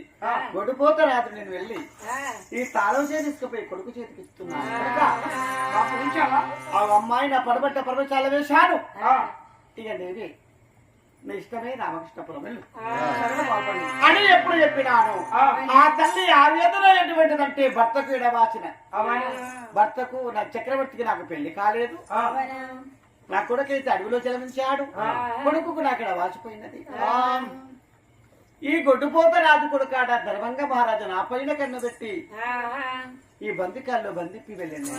గొడ్డుపోత రాత్రి నేను వెళ్ళి ఈ తాళం చేసి తీసుకుపోయి కొడుకు చేతికి ఇస్తున్నాను. ఆ అమ్మాయి నా పడబట్ట పరమశాల వేశాను. ఇక దేవి నీ ఇష్టమే రామకృష్ణపురం వెళ్ళు అని ఎప్పుడు చెప్పినాను. ఆ తల్లి ఆవేదన ఎటువంటిదంటే భర్తకు ఎడవాసిన, భర్తకు నా చక్రవర్తికి నాకు పెళ్లి కాలేదు, నా కొడుకైతే అడవిలో జన్మించాడు, కొడుకు నాకు ఇక్కడ వాచిపోయినది. ఈ గొడ్డుపోత రాజు కొడుకాడ ధర్మంగ మహారాజు నా పైన కన్ను పెట్టి ఈ బందికాల్లో బందిప్పి వెళ్ళండి.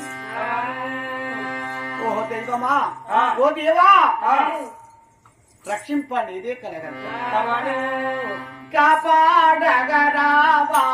ఓహో దైవమా, ఓ దేవా రక్షింపండి, ఇదే కలగండి కాపాడగరావా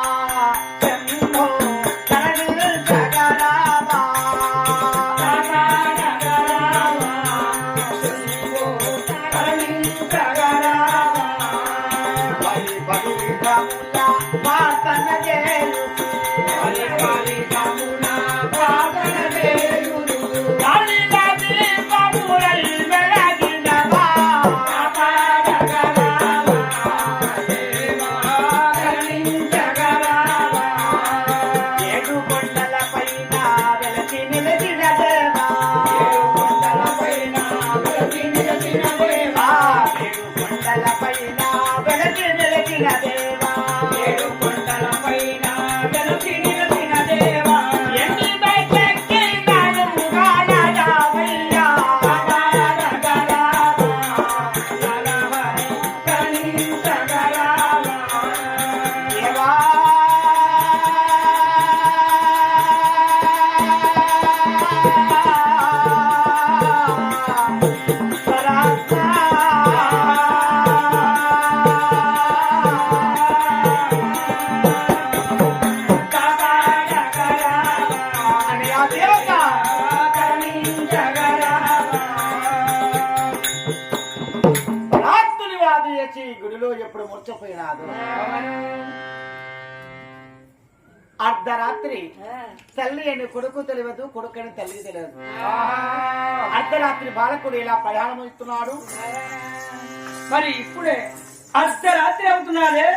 గుడిలో ఎప్పుడు ముర్చపోయినాదు. అర్ధరాత్రి తల్లి అని కొడుకు తెలియదు, కొడుకు అని తల్లికి తెలియదు. అర్ధరాత్రి బాలకుడు ఇలా ప్రయాణం ఇస్తున్నాడు. మరి ఇప్పుడే అర్ధరాత్రి అవుతున్నారే,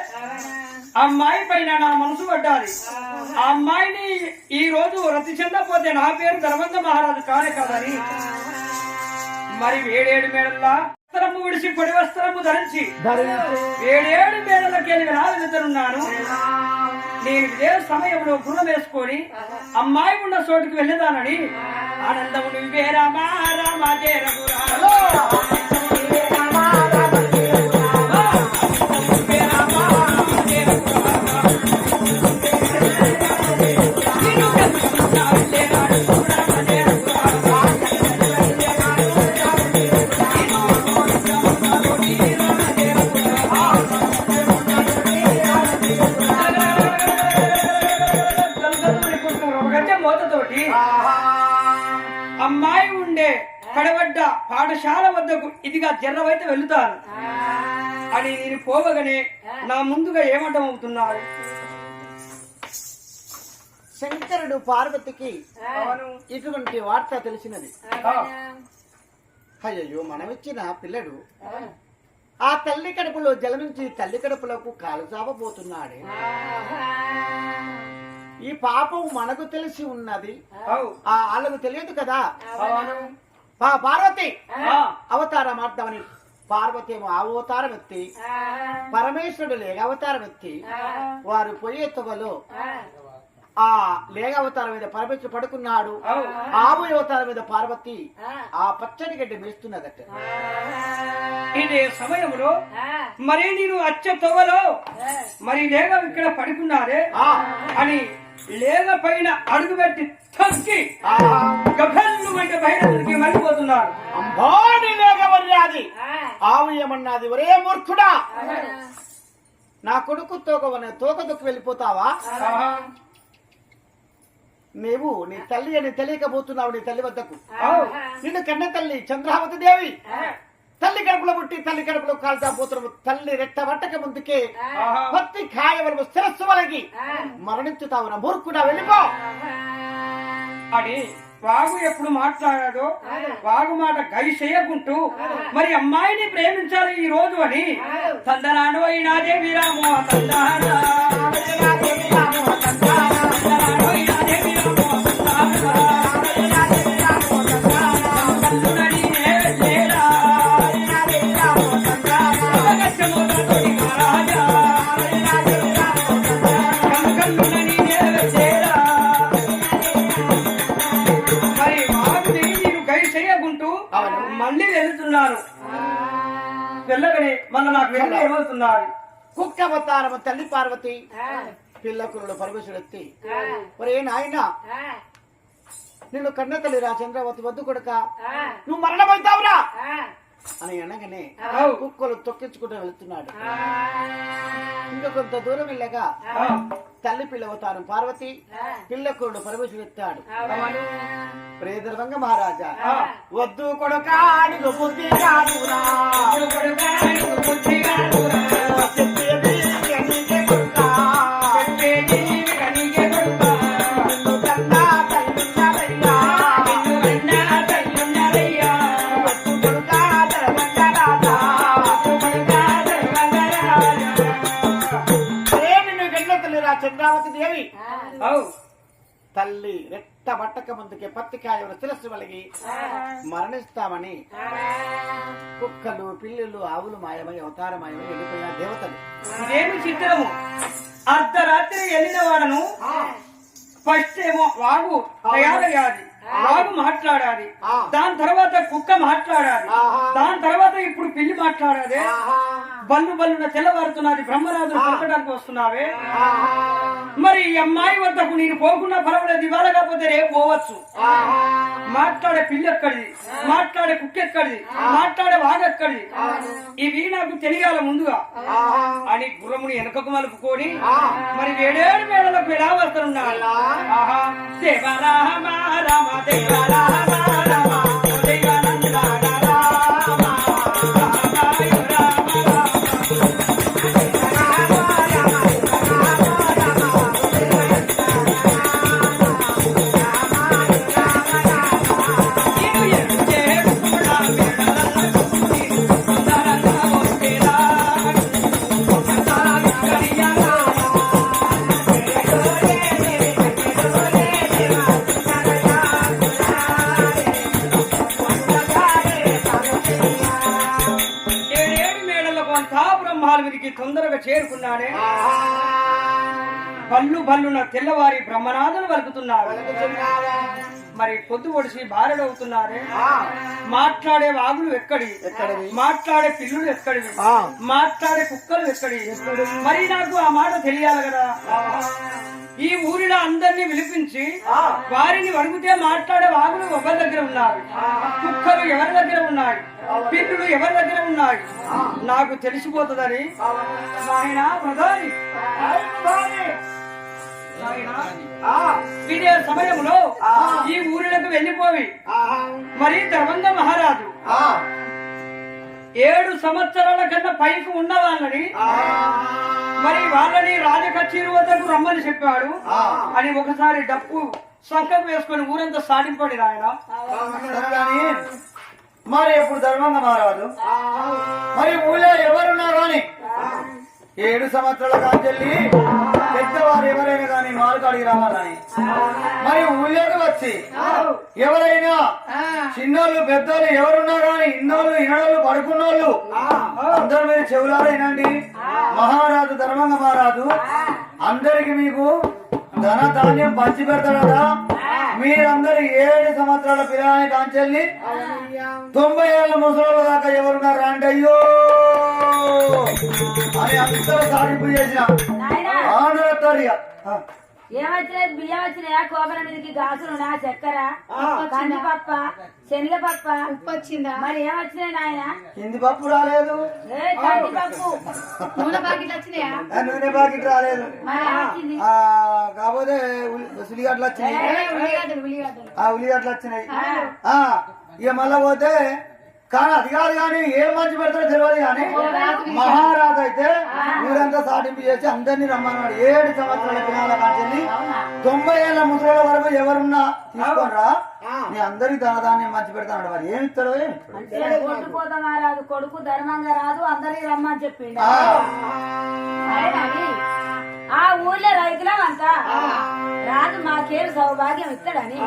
అమ్మాయి పైన నా మనసు పడ్డాలి. ఆ అమ్మాయిని ఈ రోజు రతి చెందపోతే నా పేరు ధర్మంగ మహారాజు కానే కాదని మరి వేడేడు మేడల్లా వస్త్రము విడిచి పొడి వస్త్రము ధరించి వేడేడు మేడలకెళ్ళి వినాలనున్నాను. నేను ఇదే సమయంలో గుణం వేసుకొని అమ్మాయి ఉన్న చోటుకి వెళ్ళేదానని ఆనందము నువ్వే రామా రామా జయ రఘురామ పాఠశాల వద్దకు ఇదిగా జర్రవైతే వెళ్తాను అని నేను పోవగానే నా ముందుగా ఏమంటమవుతున్నాడు. శంకరుడు పార్వతికి ఇటువంటి వార్త తెలిసినది. అయ్యో మనమిచ్చిన పిల్లడు ఆ తల్లి కడుపులో జలమించి తల్లి కడుపులకు కాలు చాపబోతున్నాడే. ఈ పాపం మనకు తెలిసి ఉన్నది, వాళ్ళకు తెలియదు కదా. పార్వతి అవతారం అర్థమని పార్వతి ఏమో అవతారం ఎత్తి, పరమేశ్వరుడు లేగ అవతారం ఎత్తి, వారు పోయే తొగలో ఆ లేగ అవతారం మీద పరమేశ్వరుడు పడుకున్నాడు. ఆవు అవతారం మీద పార్వతి ఆ పచ్చడి గడ్డి మేస్తున్నదట. ఇదే సమయంలో మరి నేను అచ్చ తొవలో మరి లేగ ఇక్కడ పడుకున్నారే అని లేగ పైన అడుగు పెట్టి తొక్కి గభల్లు అంటే బయటకి మళ్ళీపోతున్నారు. అంబాని లేగ మర్యాది ఆవు ఏమన్నది, ఒరే మూర్ఖుడా, నా కొడుకు తోక దొక్కి వెళ్ళిపోతావా? నీవు నీ తల్లి అని తెలియకపోతున్నావు నీ తల్లి వద్దకు. నిన్ను కన్న తల్లి చంద్రావతి దేవి తల్లి కడుపులో పుట్టి తల్లి కడుపులో కాల్తా పోతున్నాము. తల్లి రెట్ట పట్టక ముందుకే పత్తి కాయ వరకు శిరస్సు వలకి మరణించుతావు నా మూర్ఖుడా, వెళ్ళిపో అని వాగు ఎప్పుడు మాట్లాడాడో వాగు మాట గై చేయకుంటూ మరి అమ్మాయిని ప్రేమించాలి ఈ రోజు అని తందనాడు అయినాదే విరామో తందానా మళ్ళీ వెళ్తున్నారు. వెళ్ళగానే మళ్ళీ నాకు వెళ్ళి ఏమవుతున్నారు. కుక్క అవతారము తల్లి పార్వతి పిల్లకురుడు పరమేశ్వరుడు ఎత్తి, ఒరే నాయన నిన్ను కన్న తల్లి రా చంద్రావతి వద్దు కొడుక, నువ్వు మరణమవుతావురా అని అనగానే కుక్కలు తొక్కించుకుంటూ వెళ్తున్నాడు. ఇంకా కొంత దూరం వెళ్ళగా తల్లి పిల్ల అవతారం పార్వతి పిల్లకురుడు పరమేశ్వరుడు ఎత్తాడు. ప్రియదర్వంగ మహారాజా వద్దు కొడుకా బుద్ధి కాదురా, చంద్రావతి దేవి తల్లి రెట్ట బట్టక ముందుకే పత్తికాయ శిరస్సు వలిగి మరణిస్తామని కుక్కలు పిల్లులు ఆవులు మాయమై అవతారమయమై వెళ్ళిపోయిన దేవతలు. ఇదేమి చిత్రము, అర్ధరాత్రి వెళ్ళిన వాడను ఫస్ట్ ఏమో వాగు తయారయ్యాది, వాగు మాట్లాడాలి, దాని తర్వాత కుక్క మాట్లాడాలి, దాని తర్వాత ఇప్పుడు పిల్లి మాట్లాడాలి. బల్లు బల్లున తెల్లవారుతున్నది, బ్రహ్మరాజును పలకడానికి వస్తున్నావే. మరి ఈ అమ్మాయి వద్దకు నేను పోకుండా పర్వాలేదు, ఇవాళ కాకపోతే రేపు పోవచ్చు. మాట్లాడే పిల్లి ఎక్కడిది, మాట్లాడే కుక్క ఎక్కడిది, మాట్లాడే వాగు ఎక్కడిది, ఇవి నాకు తెలియాల ముందుగా అని గుర్రముని వెనకకు మలుపుకొని మరి వేడేడు మేడలకు ఎలా వస్తున్నాడు. దేవరామ రామ దేవరామ రామ దేవానంద తొందరగా చేరుకున్నాడే. బల్లు బల్లున తెల్లవారి బ్రహ్మనాథులు వలుకుతున్నారు. మరి పొద్దు పొడిచి బారెడవుతున్నారే. మాట్లాడే వాగులు ఎక్కడి, మాట్లాడే పిల్లులు ఎక్కడివి, మాట్లాడే కుక్కలు ఎక్కడి. మరి నాకు ఆ మాట తెలియాలి కదా. ఈ ఊరిలో అందరినీ విలిపించి వారిని అడిగితే మాట్లాడే వాగులు ఎవరి దగ్గర ఉన్నాయి, కుక్కలు ఎవరి దగ్గర ఉన్నాయి, పిల్లులు ఎవరి దగ్గర ఉన్నాయి నాకు తెలిసిపోతుందని ఆయన ప్రధాని ఇదే సమయంలో ఈ ఊరిలకు వెళ్లిపోయి మరి దర్వంగ మహారాజు 7 సంవత్సరాల కన్నా పైకి ఉన్న వాళ్ళని మరి వాళ్ళని రాజకచేరి వద్దకు రమ్మని చెప్పాడు అని ఒకసారి డప్పు సంకం వేసుకొని ఊరంతా సాటింపడి ఆయన. కానీ మరి ఎప్పుడు ధర్మంగా మారాదు మరి ఊళ్ళో ఎవరున్నారు అని 7 సంవత్సరాల కాంచెల్లి పెద్దవారు ఎవరైనా కానీ మారుకాడికి రావాలని మరి ఊళ్ళోకి వచ్చి ఎవరైనా చిన్నోళ్ళు పెద్దోళ్ళు ఎవరున్నా కానీ ఇన్నోళ్ళు ఇనోళ్ళు పడుకున్నోళ్ళు అందరూ మీరు చెవులారైనండి. మహారాజు ధర్మంగా మహారాజు అందరికి మీకు ధన ధాన్యం పంచి పెడతాడట. మీరందరూ 7 సంవత్సరాల పిల్లలని కాంచెల్లి 90 ఏళ్ళ ముసలోళ్ళ దాకా ఎవరున్నారు అంటే అయ్యో అని అందరూ సాధింపు చేసిన ఏమొచ్చినాయి? బియ్యం వచ్చినాయా? కోపల మీదకి గాసులున్నా? చక్కెర, కందిపప్ప, శనగపప్ప ఉప్పు వచ్చిందా? మరి ఏమొచ్చినాయి నాయన? హింది పప్పు రాలేదు, కందిపప్పు, నూనె ప్యాకెట్లు వచ్చినాయా? నూనె ప్యాకెట్ రాలేదు. మరి ఏమొచ్చింది? కాకపోతే ఉల్లిగడ్డలు వచ్చినాయి. ఉల్లిగడ్డలు వచ్చినాయి. ఇక మళ్ళా పోతే కానీ అది కాదు కానీ ఏం మంచి పెడతారో తెలియదు కానీ మహారాజు అయితే ఊరంతా సాటింపు చేసి అందరినీ రమ్మన్నాడు. 7 సంవత్సరాల పిల్లల కాంచెల్లి 90 ఏళ్ళ ముసలి వరకు ఎవరున్నా తీసుకోనరా నీ అందరికి ధనధాన్యం మంచి పెడతాడు. మరి ఏమి ఇస్తాడో కొట్టుకోతా రాదు, కొడుకు ధర్మంగా రాదు, అందరికి రమ్మని చెప్పిండు. ఆ ఊర్లో రైతులమంతా రాదు మాకేం సౌభాగ్యం ఇస్తాడని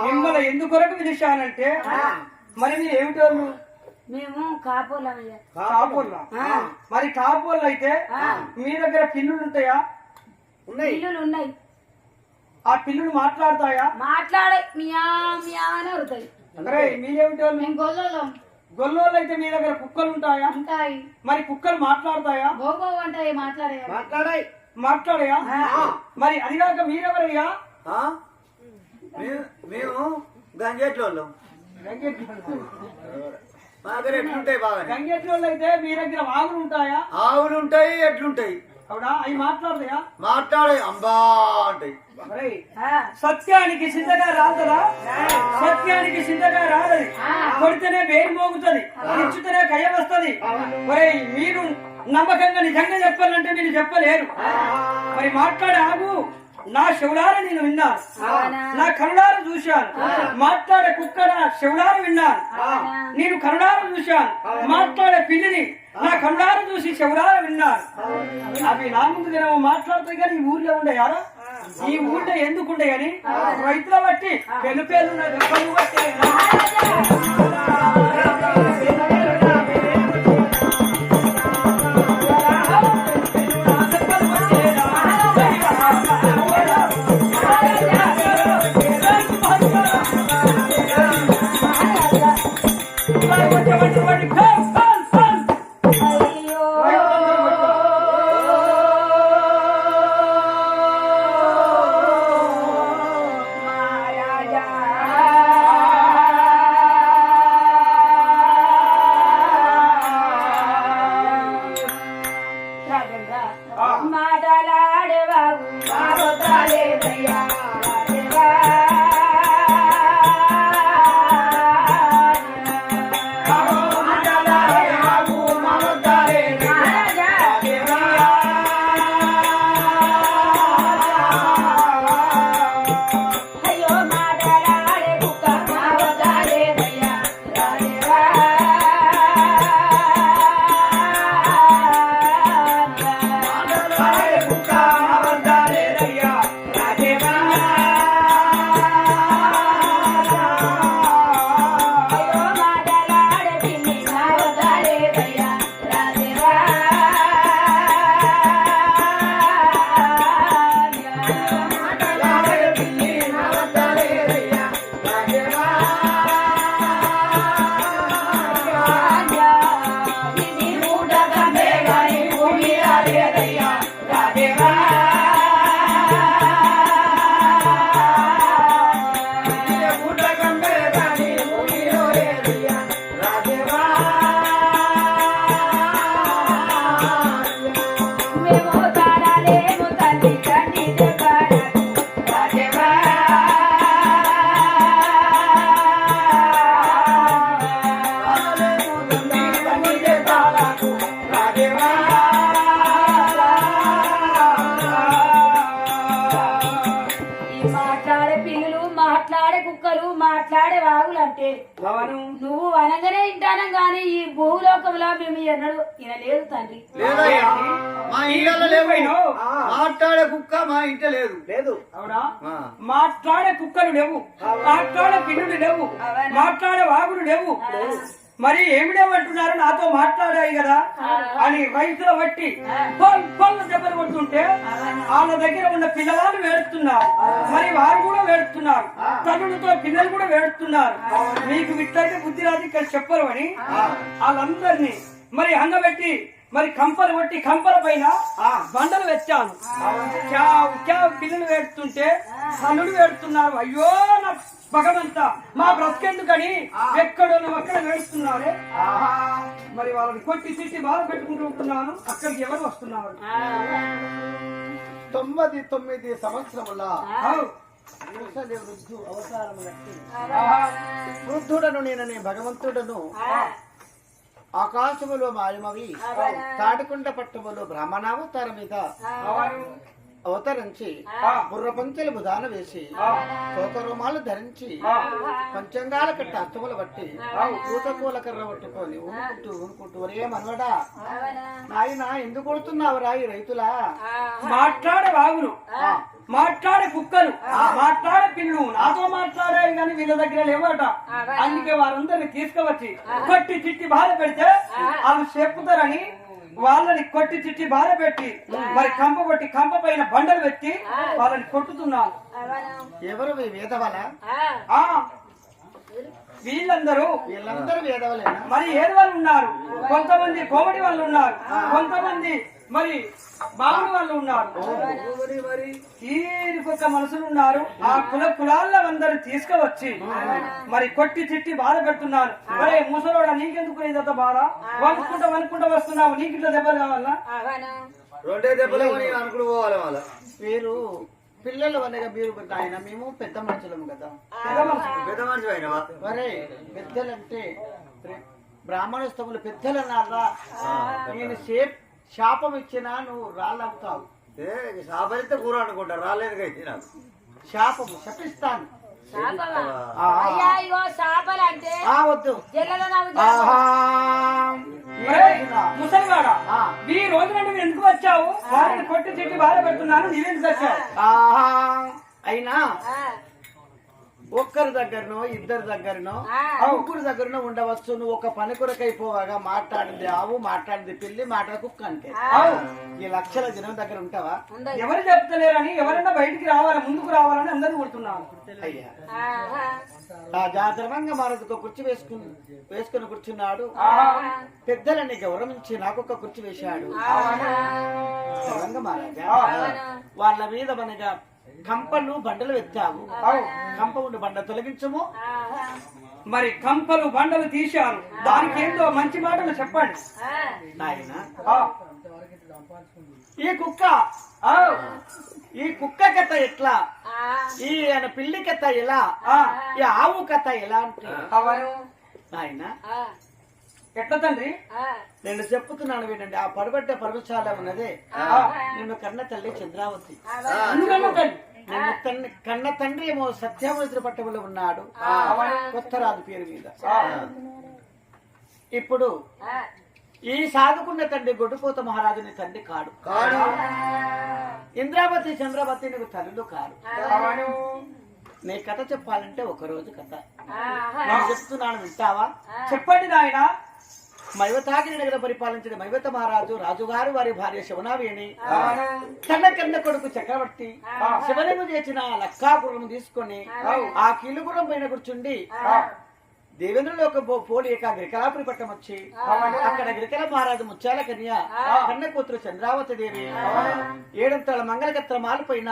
మిమ్మల్ని ఎందుకొరకు పిలిచానంటే మరి మీరు ఏమిటి వాళ్ళు? మేము కాపోలమయ్యా. కాపోల్లా? మరి కాపోళ్ళు అయితే మీ దగ్గర పిల్లులు ఉంటాయా? పిల్లులు ఉన్నాయి. ఆ పిల్లులు మాట్లాడతాయా? మాట్లాడే మియా మియా అని అరుతాయి. అరే మీరేమిటి వాళ్ళు? మేము గొల్లోళ్ళం. గొల్లోళ్ళు అయితే మీ దగ్గర కుక్కలు ఉంటాయా? ఉంటాయి. మరి కుక్కలు మాట్లాడతాయా? గోగో అంటాయి, మాట్లాడాయా? మరి అదిగాక మీరెవరయ్యా? మేము గంగేట్లోళ్ళు. మా దగ్గర ఎట్లుంటాయి బాగా? గంగేట్లోళ్ళు అయితే మీ దగ్గర ఆవులు ఉంటాయా? ఆవులు ఉంటాయి, ఎట్లుంటాయి. అవునా? అవి మాట్లాడతాయా? మాట్లాడే అంబా అంటాయి. సత్యానికి సిద్ధంగా రాదరా? సత్యానికి సిద్ధంగా రాదది. కొడితేనే వేరు మోగుతుంది, ఇచ్చుతేనే కయ్య వస్తుంది. మరి మీరు నమ్మకంగా నిజంగా చెప్పాలంటే మీరు చెప్పలేరు. మరి మాట్లాడే ఆగు. నా శివులార నేను విన్నాను, నా కరుణారు చూశాను. మాట్లాడే కుక్క నా శివులారు విన్నాను, నేను కరుణారు చూశాను. మాట్లాడే పిల్లిని నా కరుణారు చూసి శివులారు విన్నాను. అవి నా ముందు నేను మాట్లాడుతాయి కానీ ఈ ఊర్లో ఉండేయారా? ఈ ఊళ్ళో ఎందుకుండే కానీ రైతుల బట్టి పెను పేరు కాబట్టి నువ్వు అనగానే వింటానం గాని ఈ భూలోకంలో మేము ఎన్నడు ఈయన లేదు తండ్రి. లేదయ్యా మా ఇంట్లో లేవు. మాట్లాడే కుక్క మా ఇంట్లో లేదు. లేదు. అవునా? మాట్లాడే కుక్కలు లేవు, మాట్లాడే పిల్లులు లేవు, మాట్లాడే వాగులు లేవు. మరి ఏమి లేవంటున్నారు? నాతో మాట్లాడాయి కదా అని రైతుల బట్టి పళ్ళు దెబ్బలు కొడుతుంటే వాళ్ళ దగ్గర ఉన్న పిల్లవాళ్ళు వేడుతున్నారు, మరి వారు కూడా వేడుతున్నారు, తల్లులతో పిల్లలు కూడా వేడుతున్నారు. మీకు విట్లయితే బుద్ధి రాదు ఇక్కడ చెప్పరు అని వాళ్ళందరినీ మరి అంగబెట్టి మరి కంపలు కొట్టి కంపల పైన బండలు వెచ్చాను. పిల్లలు వేడుతుంటే తల్లులు వేడుతున్నారు. అయ్యో నా భగవంతా మా బ్రతికెందుకని ఎక్కడో అక్కడ వేడుతున్నారే. మరి వాళ్ళని కొట్టి తిట్టి బాధ పెట్టుకుంటూ ఉంటున్నాను. అక్కడికి ఎవరు వస్తున్నారు? 99 సంవత్సరముల వృద్ధుడను నేననే భగవంతుడను ఆకాశములో మాయమవి తాటికుంట పట్టములో బ్రాహ్మణావతారం మీద అవతరించి బుర్ర పంచెలు బుధాన వేసి కోకరోమాలు ధరించి పంచంగాల కట్ట అష్టములు బట్టి పూతకూల కర్ర పట్టుకొని ఊనుకుంటూ ఒరే మనవడా నాయన ఎందుకు కొడుతున్నావురా ఈ రైతులా? మాట్లాడే వాగులు, మాట్లాడే కుక్కలు, మాట్లాడే పిల్లు నాతో మాట్లాడాయి కానీ వీళ్ళ దగ్గర లేవట. అందుకే వారందరిని తీసుకువచ్చి కొట్టి చిట్టి బాధ పెడితే వాళ్ళు చెప్పుతారని వాళ్ళని కొట్టి చిట్టి బాధ పెట్టి మరి కంప కొట్టి కంప పైన బండలు పెట్టి వాళ్ళని కొట్టుతున్నాను. ఎవరు వేదవల? వీళ్ళందరూ వేదవలేనా? మరి ఏది వాళ్ళు ఉన్నారు, కొంతమంది కోమడి వాళ్ళు ఉన్నారు, కొంతమంది మరి బాగుడు వాళ్ళు ఉన్నారు, ఈరికొక మనుషులు ఉన్నారు. ఆ కులాల్లో అందరూ తీసుకువచ్చి మరి కొట్టి తిట్టి బాధ పెడుతున్నారు. మరి ముసలోడా నీకెందుకు ఇదంతా బాధ? వనుకుంటా వస్తున్నావు, నీకు ఇట్లా దెబ్బలు కావాలా? 2 దెబ్బలు అనుకుని పోవాలి వాళ్ళ. మీరు పిల్లలు అనగా మీరు ఆయన మేము పెద్ద మనుషులము కదా. పెద్ద మనిషి అయినవా? మరే పెద్దలంటే బ్రాహ్మణస్తములు పెద్దలు అన్నారా? నేను శాపం ఇచ్చినా నువ్వు రాళ్ళవుతావు. శాపరిస్తే కూర అనుకుంటా, రాలేదుకైతే నాకు శాపము శపిస్తాను. అయ్యా ఇగో చేపలు అంటే వద్దు. ముసలివాడా ఈ రోజు నువ్వు ఎందుకు వచ్చావు? వారిని కొట్టి తిట్టి బాధ పెడుతున్నాను, నీవెందుకు వచ్చావు? అయినా ఒక్కరి దగ్గరనో ఇద్దరి దగ్గరనో ముగ్గురు దగ్గరనో ఉండవచ్చు. నువ్వు ఒక పని కొరకైపోగా మాట్లాడింది ఆవు, మాట్లాడింది పిల్లి, మాట్లాడ కుక్క అంటే ఈ లక్షల జనం దగ్గర ఉంటావా? ఎవరు చెప్తలేరని ఎవరైనా బయటికి రావాలి, ముందుకు రావాలని అందరూ కొడుతున్నాను. అయ్యా జాతరంగా మరొక కుర్చీ వేసుకుని కూర్చున్నాడు. పెద్దలని గౌరవించి నాకొక కుర్చీ వేశాడు. మహారాజా వాళ్ళ మీద మనగా కంపలు బండలు ఎత్తావు. కంప ఉండి బండ తొలగించము. మరి కంపలు బండలు తీశారు, దానికి ఏంటో మంచి మాటలు చెప్పండి. నాయన ఈ కుక్క కథ ఎట్లా, ఈ పిల్లి కథ ఎలా, ఈ ఆవు కథ ఎలా అంటే నాయన ఎట్లా తండ్రి? నేను చెప్పుతున్నాను వినండి. ఆ పడబడ్డ పర్వశాల ఉన్నదే నిన్ను కన్న తల్లి చంద్రావతి. నిన్ను కన్న తండ్రి ఏమో సత్యామూర్తి పట్టణంలో ఉన్నాడు, కొత్తరాజు పేరు మీద. ఇప్పుడు ఈ సాధుకున్న తండ్రి గొడ్డుపోత మహారాజుని తండ్రి కాడు. ఇంద్రావతి చంద్రావతి నీకు తల్లులు కాదు. నీ కథ చెప్పాలంటే ఒక రోజు కథ నేను చెప్తున్నాను, వింటావా? చెప్పండి నాయన. మైవతాగిరి నగర పరిపాలించిన మైవత మహారాజు రాజుగారు వారి భార్య శివనావేణి తన కన్న కొడుకు చక్రవర్తి శివనము చేసిన లక్కాపురం తీసుకొని ఆ కీలుగురం పైన కూర్చుండి దేవేంద్రలోక పోలి గిరికలాపురి పట్టం వచ్చి అక్కడ గిరికల మహారాజు ముత్యాల కన్య కన్న కూతురు చంద్రావతి దేవి 7 మంగళకత్ర మాల పైన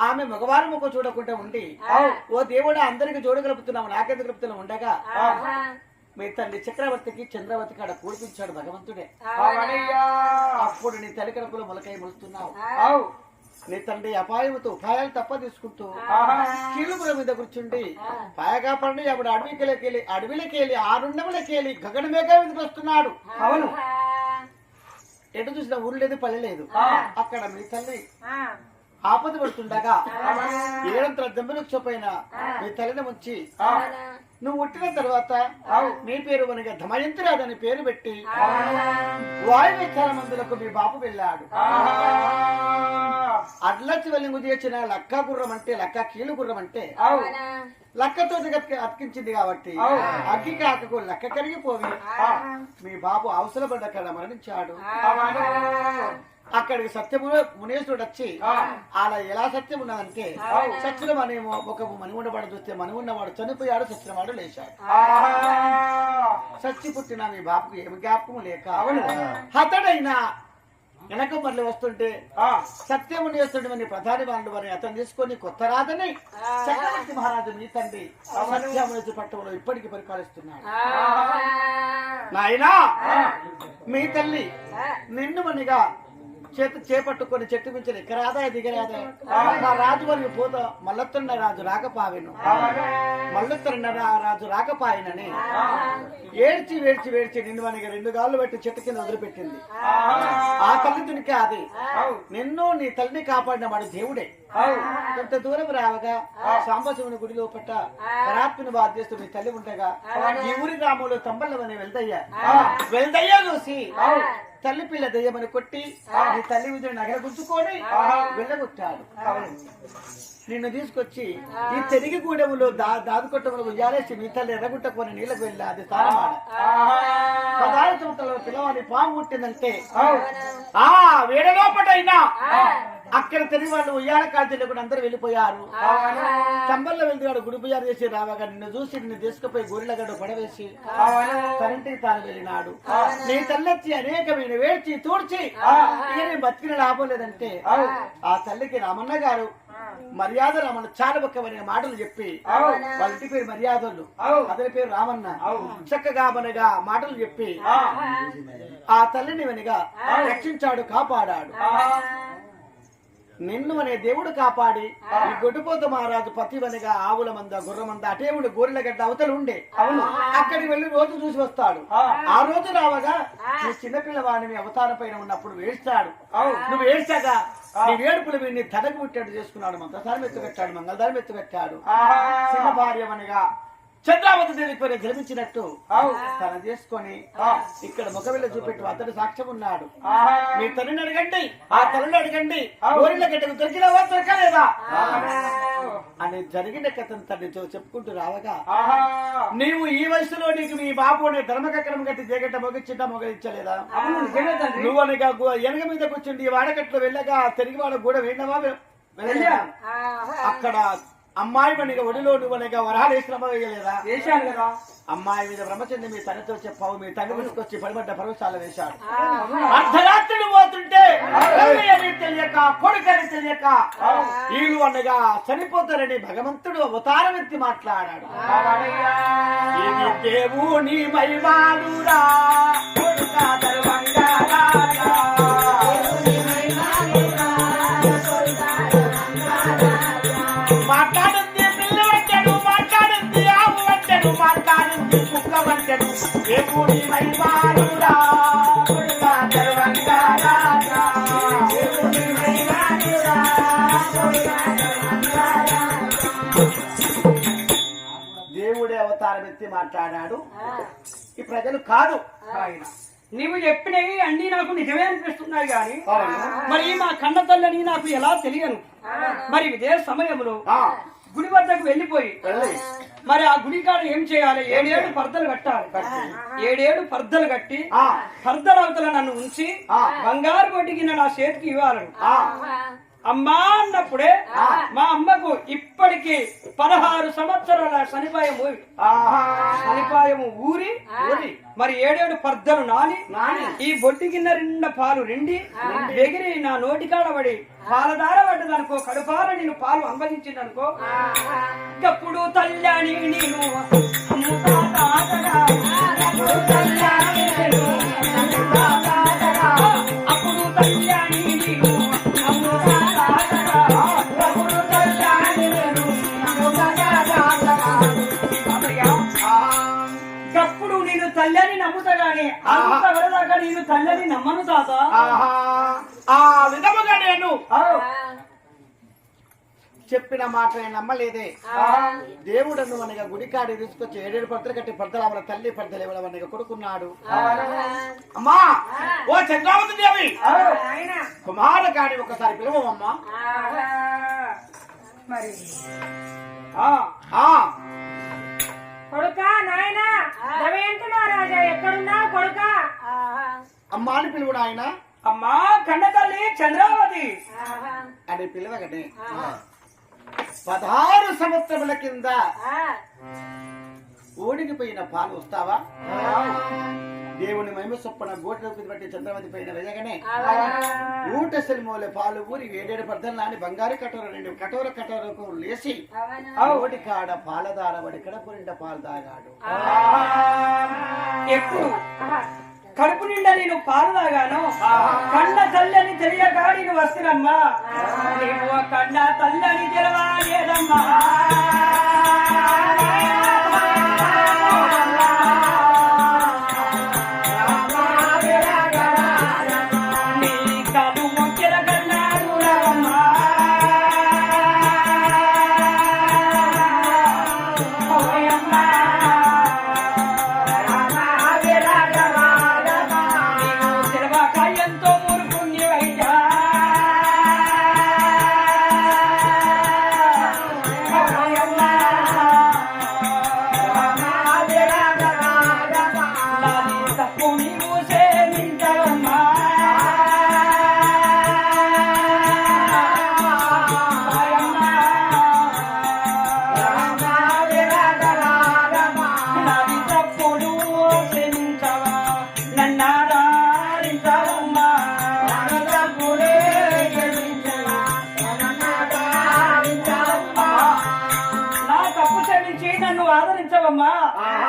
ఆమె మగవారు ముఖ చూడకుండా ఉండి, ఓ దేవుడా అందరికి జోడు కలుపుతున్నాము, నాకెందుకు కలుపుతున్నాం ఉండగా మీ తండ్రి చక్రవర్తికి చంద్రవతి కాడ కూడిపించాడు భగవంతుడే. అప్పుడు నీ తల్లి కడుపులో మొలకై మొలుస్తున్నావు. నీ తండ్రి అపాయముతో ఉపాయాలు తప్ప తీసుకుంటూ కీలుపుల మీద కూర్చుండి పాయగా పండి అప్పుడు అడవిలకెళ్ళి 6 గగనమేగా మీదకి వస్తున్నాడు. అవును, ఎటు చూసిన ఊరు లేదు పల్లె లేదు. అక్కడ మీ తల్లి ఆపద పడుతుండగా 7 దెబ్బలు పైన మీ తల్లిని ఉంచి నువ్వు పుట్టిన తర్వాత నీ పేరు మనకి ధమయంతిరాదని పేరు పెట్టి వాయువేశాల మందులకు మీ బాపు వెళ్ళాడు. అడ్లచ్చి వెలుగు చేసిన లక్క గుర్రం అంటే లక్క కీలు గుర్రం అంటే లక్కతో అతికించింది కాబట్టి అగ్గి కాకకు లక్క కరిగిపోయి మీ బాబు అవసరపడ్డ అక్కడ మరణించాడు. అక్కడికి సత్యము మునేశ్వరుడు వచ్చి అలా ఎలా సత్యం ఉన్నదంటే సత్యులు మనమేమో ఒక మణిగుండవాడు చూస్తే మణిగుండవాడు చనిపోయాడు, సత్యవాడు లేచాడు. సచ్చి పుట్టిన మీ బాబుకు ఏమి జ్ఞాపకము లేక అతడైనా వెనక మళ్ళీ వస్తుంటే సత్యమునేశ్వరుడు అని ప్రధాని వాళ్ళు వారిని అతను తీసుకొని కొత్త రాజని చక్రవర్తి మహారాజు మీ తండ్రి సత్యమునేశ్వరి పట్టణంలో ఇప్పటికీ పరిపాలిస్తున్నాడు. నాయనా మీ తల్లి నిన్ను మనిగా చేపట్టుకొని చెట్టు మించిన ఎక్కరాదా దిగరాదా నా రాజు వరకు పోత మల్లొత్తున్న రాజు రాకపావెను మల్లొత్తున్న రాజు రాకపాయనని ఏడ్చి వేడ్చి వేడ్చి నిన్ను మనకి 2 గాళ్ళు పెట్టి చెట్టు కింద వదిలిపెట్టింది. ఆ తల్లి తునికి అది నిన్ను నీ తల్లిని కాపాడిన వాడు దేవుడే. కొంత దూరం రావగా సాంబశివుని గుడి లోపట పరాత్మని బాధ చేస్తూ నీ తల్లి ఉండగా ఈ ఊరి గ్రామంలో తంబల్లవని వెళ్దయ్యా చూసి తల్లి పిల్ల దయ్యమని కొట్టి నీ తల్లి విజయ నగర గుంచుకొని వెళ్ళగొట్టాడు. నిన్ను తీసుకొచ్చి ఈ తెరిగి గూడెములో దాదుకొట్టములు ఉయ్యాలేసి మీ తల్లి ఎర్రగుట్టకొని నీళ్ళకు వెళ్ళా అది తాళమాడ పిల్లవాడి పాము పుట్టిందంటే ఆ వేడలోపటైనా అక్కడ తెలివి వాళ్ళు ఉయ్యాల కాల్చలు కూడా అందరూ వెళ్ళిపోయారు. చంబల్లో వెళ్తాడు గుడిపోయారు చేసి రావగా నిన్ను చూసి నిన్ను తీసుకుపోయి గొర్రెలగడ్డ పడవేసి కరెంటుకి తాను వెళ్ళినాడు. నీ తల్లెచ్చి అనేకమైన వేడ్చి తూడ్చి నేను బతికిన లాభలేదంటే ఆ తల్లికి రామన్న గారు మర్యాద రామన్న చాలా ఒక్కవనే మాటలు చెప్పి వాళ్ళ ఇంటి పేరు మర్యాదలు అతని పేరు రామన్న చక్కగా మనగా మాటలు చెప్పి ఆ తల్లిని వెనుగా రక్షించాడు, కాపాడాడు. నిన్ను అనే దేవుడు కాపాడి ఈ గొడ్డుపోత మహారాజు పతివనిగా ఆవుల మంద గుర్ర మంద అటేవుడు గోరెల గడ్డ అవతలు ఉండే అక్కడికి వెళ్లి రోజు చూసి వస్తాడు. ఆ రోజు రావగా నీ చిన్నపిల్లవాడిని అవతారం పైన ఉన్నప్పుడు వేస్తాడు. నువ్వు వేసాగా నీ వేడుపులు వీడిని తనకు పుట్టాడు చేసుకున్నాడు. మంత్రసారం ఎత్తుపెట్టాడు, మంగళదారం ఎత్తుపెట్టాడు. చిన్న భార్యమనిగా చంద్రావతి దేవిపై జన్మించినట్టు తన చేసుకొని ఇక్కడ ముఖవిల్ల చూపెట్టు అతడు సాక్ష్యం ఉన్నాడు. మీ తల్లిని అడగండి, ఆ తల్లిని అడగండి, గోరిల గడ్డకు దొరికినవా దొరకలేదా అని జరిగిన కథను తండ్రి చెప్పుకుంటూ రావగా నీవు ఈ వయసులో నీకు మీ బాబు అనే ధర్మకక్కడం కట్టి జగట్ట మొగిచ్చిందా మొగలించలేదా? నువ్వు అనగా ఎనగ మీద కూర్చుండి వాడకట్లో వెళ్ళగా తిరిగి వాడ కూడా వెళ్ళినవా? అక్కడ అమ్మాయి మనకి ఒడిలో నువ్వనగా వరాలు వేయలేదా? వేశాను కదా. అమ్మాయి మీద బ్రహ్మచంద్ర మీ తనతో చెప్పావు, మీ తల్లి తీసుకొచ్చి పడిపడ్డ పర్వశాల వేశాడు. అర్ధరాత్రులు పోతుంటే తెలియక కొడుకని తెలియక వీళ్ళు అనగా చనిపోతారని భగవంతుడు అవతారం ఎత్తి మాట్లాడాడు. ఇది దేవుని మహిమానురా మాట్లాడింది పిల్ల వచ్చాడు, మాట్లాడింది ఆవు వచ్చాడు, మాట్లాడింది కుక్క వచ్చాడు. దేవుని మహిమానురా దేవుడే అవతారం ఎత్తి మాట్లాడాడు. ఈ ప్రజలు కాదు ఆయన. నీవు చెప్పినవి అన్ని నాకు నిజమే అనిపిస్తున్నాయి గాని మరి మా కన్న తల్లని నాకు ఎలా తెలియను. మరి ఇదే సమయంలో గుడి వద్దకు వెళ్ళిపోయి మరి ఆ గుడి కాడ ఏం చేయాలి? 7 పర్దలు కట్టాలి. 7 పర్దలు కట్టి పర్దల అవతల నన్ను ఉంచి బంగారు కొట్టికి నా చేతికి ఇవ్వాలను. అమ్మా అన్నప్పుడే మా అమ్మకు ఇప్పటికి 16 సంవత్సరాల సనిపాయము ఊరి మరి 7 పర్దలు నాని ఈ బొట్టి కింద 2 పాలు రెండి ఎగిరి నా నోటికాడ పడి పాలధార పడ్డదనుకో, కడుపార నేను పాలు అనుభవించిందనుకో, అప్పుడు తల్లని నేను అప్పుడు తల్లని నేను అప్పుడు నేను తల్లని నమ్ముతా గాని అంత వరదాకా నేను తల్లని నమ్మను తాత. ఆ విధముగా నేను చెప్పిన మాట నమ్మలేదే దేవుడను మనగా గుడికాడి తీసుకొచ్చి 7 పడతలు కట్టి పడతలు ఆమె తల్లి పడతలు ఇవ్వడం మనగా కొడుకున్నాడు. అమ్మా ఓ చంద్రావతి దేవి కుమార కాడి ఒకసారి పిలవమ్మా. మరి ఆ కొడుకా నాయనా దమయంతి మహారాజా ఎక్కడున్నావు కొడుకా? అమ్మా అని పిలువుడు ఆయన. అమ్మా కన్న తల్లి చంద్రావతి అని పిలవగనే 16 సంవత్సరముల కింద ఓడిగిపోయిన పాలు వస్తావా? దేవుని మహిమ చొప్పున గోటిలోకి బట్టి చంద్రవతి పైన వేయగానే ఊటసలి మూల పాలు ఊరి 7 పర్దలు నాని బంగారు కటోర 2 కటోరకు లేచి ఓటి కాడ పాలదార వాడి కడపు నిండా పాలు తాగాడు. ఎప్పుడు కడుపు నిండా నేను పాలు తాగాను. కన్న తల్లని తెలియక నేను వస్తున్నమ్మా. నీవు కన్న తల్లని తెలవాలేదమ్మా.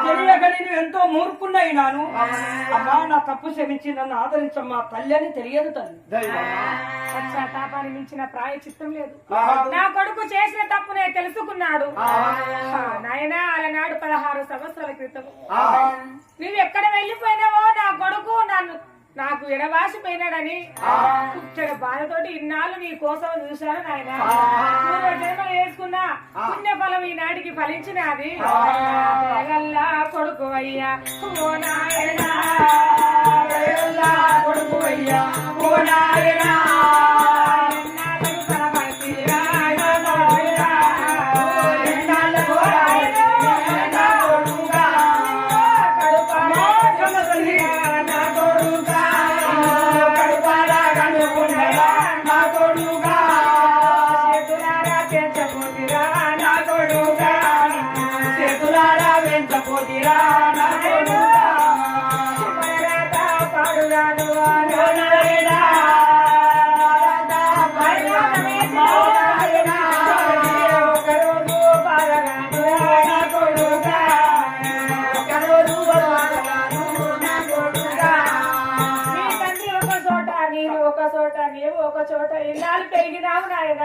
తెలియక నేను ఎంతో మూర్ఖున్నైనాను. అమ్మా నా తప్పు క్షమించి నన్ను ఆదరించమ్మా. తల్లి అని తెలియదు తల్లి. పశ్చాత్తాపాన్ని మించిన ప్రాయచిత్తం లేదు. నా కొడుకు చేసిన తప్పునే తెలుసుకున్నాడు. నాయనా అలనాడు 16 సంవత్సరాల క్రితం నువ్వు ఎక్కడ వెళ్ళిపోయినావో నా కొడుకు నాకు ఎడవాసిపోయినాడని కుచ్చడి బాధతోటి ఇన్నాళ్ళు నీ కోసం చూశాను నాయన. పూర్వజన్మలు వేసుకున్నా పుణ్యఫలం ఈనాటికి ఫలించినది. కొడుకు అయ్యా ఓ నాయనా, కొడుకు అయ్యా ఓ నాయనా. ఒక చోట ఇన్నాళ్ళు పెరిగినావు నాయన.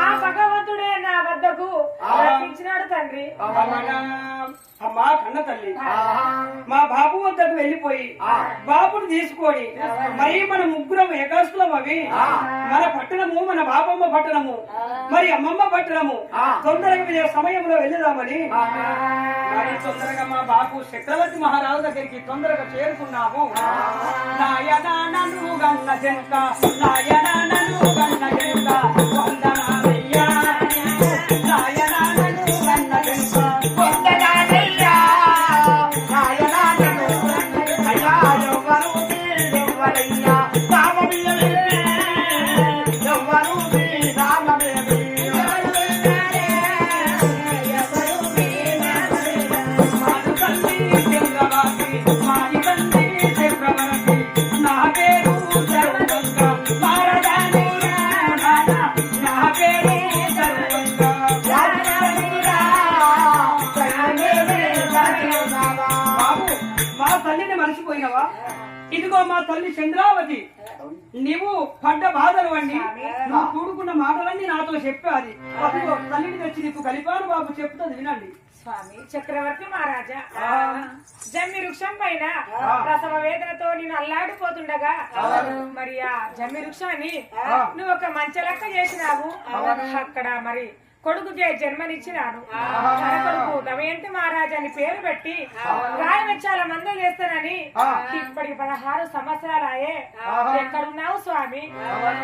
ఆ భగవంతుడే నా వద్దకు రప్పించినాడు తండ్రి. అమ్మా కన్న తల్లి మా బాబు వద్దకు వెళ్ళిపోయి బాబుని తీసుకొని మరి మన ముగ్గురం ఏకాస్తులం అవి మన పట్టణము మన బాబమ్మ పట్టణము మరి అమ్మమ్మ పట్టణము తొందరగా ఇదే సమయంలో వెళ్ళిదామని మరి తొందరగా మా బాబు చక్రవర్తి మహారాజు దగ్గరికి తొందరగా చేరుకున్నాము. నాయనా నన్ను గన్న జంక నాయనా నన్ను గన్న జంక వందనాలయ్యా. నాయనా నన్ను గన్న జంక వందనాలయ్యా. నాయనా నన్ను అయ్యా ఎవరు ఎవరయ్యా రామబియ్యలే ఎవరు రామబేబీ మర్చిపోయినవా? ఇదిగో మా తల్లి చంద్రావతి, నీవు పడ్డ బాధలు అండి నువ్వు కూడుకున్న మాటలన్నీ నాతో చెప్పాది. అదిగో తల్లిని తెచ్చి నీకు కలిపాను బాబు చెప్తుంది వినండి. స్వామి చక్రవర్తి మహారాజా జమ్మి వృక్షం పైన ప్రసవ వేదనతో నేను అల్లాడిపోతుండగా మరి ఆ జమ్మి వృక్షాన్ని నువ్వు ఒక మంచలెక్క చేసినావు అక్కడ మరి కొడుకుకే జన్మనిచ్చినాను తన కొడుకు దమయంతి మహారాజా అని పేరు పెట్టి రాయమెచ్చాల మందం చేస్తానని ఇప్పటికి 16 సంవత్సరాలే ఎక్కడున్నావు స్వామి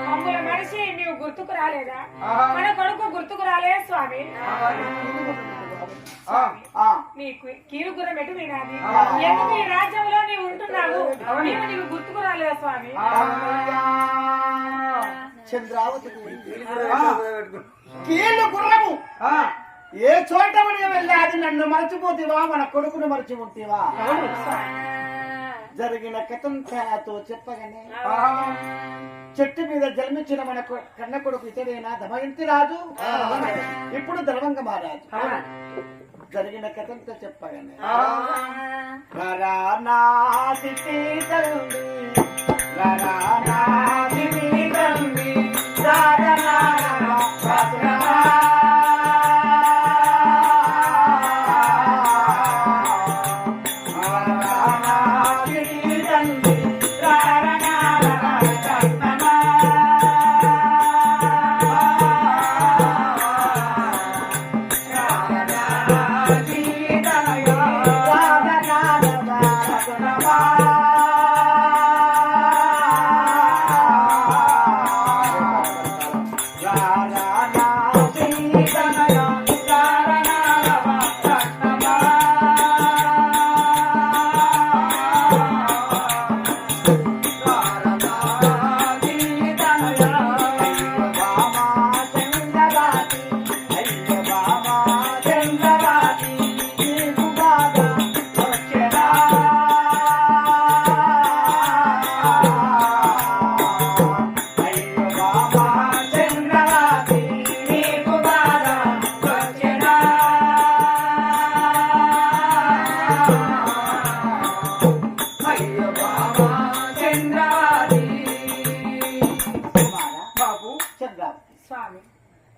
మమ్మల్ని మనిషి నీవు గుర్తుకు రాలేదా మన కొడుకు గుర్తుకు రాలే స్వామి నీకు కీలుగురం ఎటు వినాది ఎందుకు ఈ రాజ్యంలో నీవు ఉంటున్నావు నీవు గుర్తుకు రాలేదా స్వామి చంద్రావతి కీళ్ళు గుర్రము ఏ చోట వెళ్ళాది నన్ను మరచిపోతేవా మన కొడుకును మరచి ఉంటేవా జరిగిన కథంతో చెప్పగానే చెట్టు మీద జన్మించిన మన కన్న కొడుకు ఇతడేనా దమయంతి రాజు ఇప్పుడు ధర్మంగా మహారాజు జరిగిన కథంతో చెప్పగానే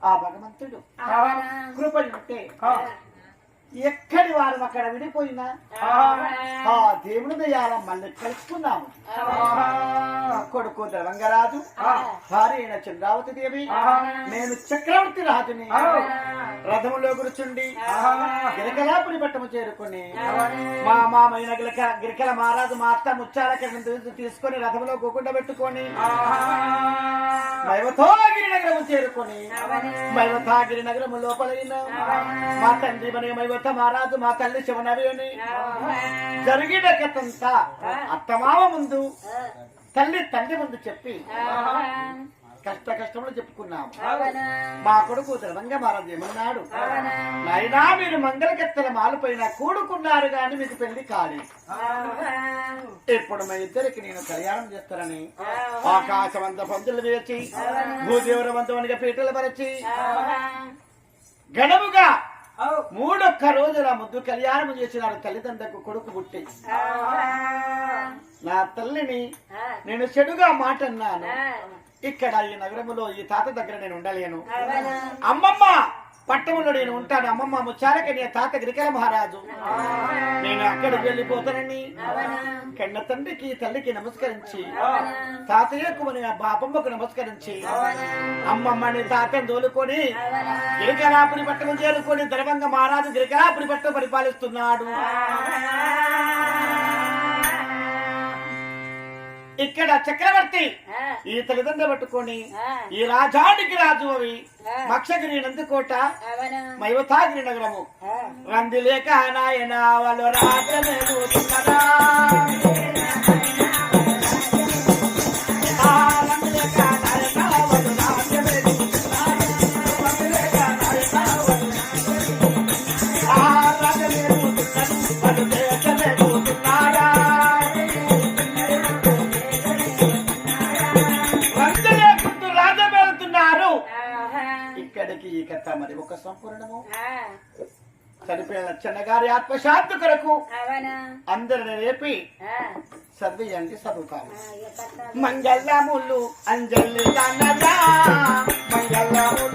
ఆ భగవంతుడు కృపలుంటే ఎక్కడి వారు అక్కడ విడిపోయినా ఆ దేవుని దయాల మళ్ళీ కలుసుకున్నాము కొడుకు ధర్మంగరాజు భార్య అయిన చంద్రావతి దేవి నేను చక్రవర్తి రాజుని రథములో కూర్చుండి గిరికలాపురి పట్టము చేరుకుని మా మామైన గిరికల మహారాజు మా అత్త ముచ్చాల తీసుకొని రథములో గోకుండా పెట్టుకొని మైవథాగిరి నగరము చేరుకొని మైవథాగిరి నగరము లోపలైన మా తండ్రి మన మైవథ మహారాజు మా తల్లి శివనవేని జరిగిన కథంతా అత్తమామ ముందు తండ్రి ముందు చెప్పి కష్టములు చెప్పుకున్నాము మా కొడుకు ధర్మంగా మహారాజు ఏమన్నాడు నాయనా మీరు మంగళకత్తెల మాలుపైన కూడుకున్నారు గాని మీకు పెళ్లి కాలి ఇప్పుడు మా ఇద్దరికి నేను కళ్యాణం చేస్తానని ఆకాశవంత పంతులు వేచి భూదేవరవంతమనిగా పీటలు పరచి గడవుగా 3 రోజుల ముద్దు కళ్యాణం చేసినారు తల్లిదండ్రులకు కొడుకు పుట్టి నా తల్లిని నేను చెడుగా మాట అన్నాను ఇక్కడ ఈ నగరములో ఈ తాత దగ్గర నేను ఉండలేను అమ్మమ్మ పట్టణంలో నేను ఉంటాను అమ్మమ్మ ముచ్చారకని తాత గిరికల మహారాజు నేను అక్కడికి వెళ్ళిపోతానని కన్న తండ్రికి తల్లికి నమస్కరించి తాతయ్యకు బాపమ్మకు నమస్కరించి అమ్మమ్మని తాతని తోలుకొని గిరికలాపురి పట్టణం చేరుకొని ధర్మంగా మహారాజు గిరికలాపురి పట్టణం పరిపాలిస్తున్నాడు ఇక్కడ చక్రవర్తి ఈ తల్లిదండ్రులు పట్టుకొని ఈ రాజానికి రాజు అవి మక్షగిరి నందికోట మైవతాగిరి నగరము రంది లేక నాయన వాళ్ళు రాజలేదు ఇక్కడికి ఈ కథ మరి ఒక సంపూర్ణము చనిపోయిన చిన్నగారి ఆత్మశాంతి కొరకు అందరిని రేపి చదివిండి చదువుతాము మంగళములు అంజలి మంగళములు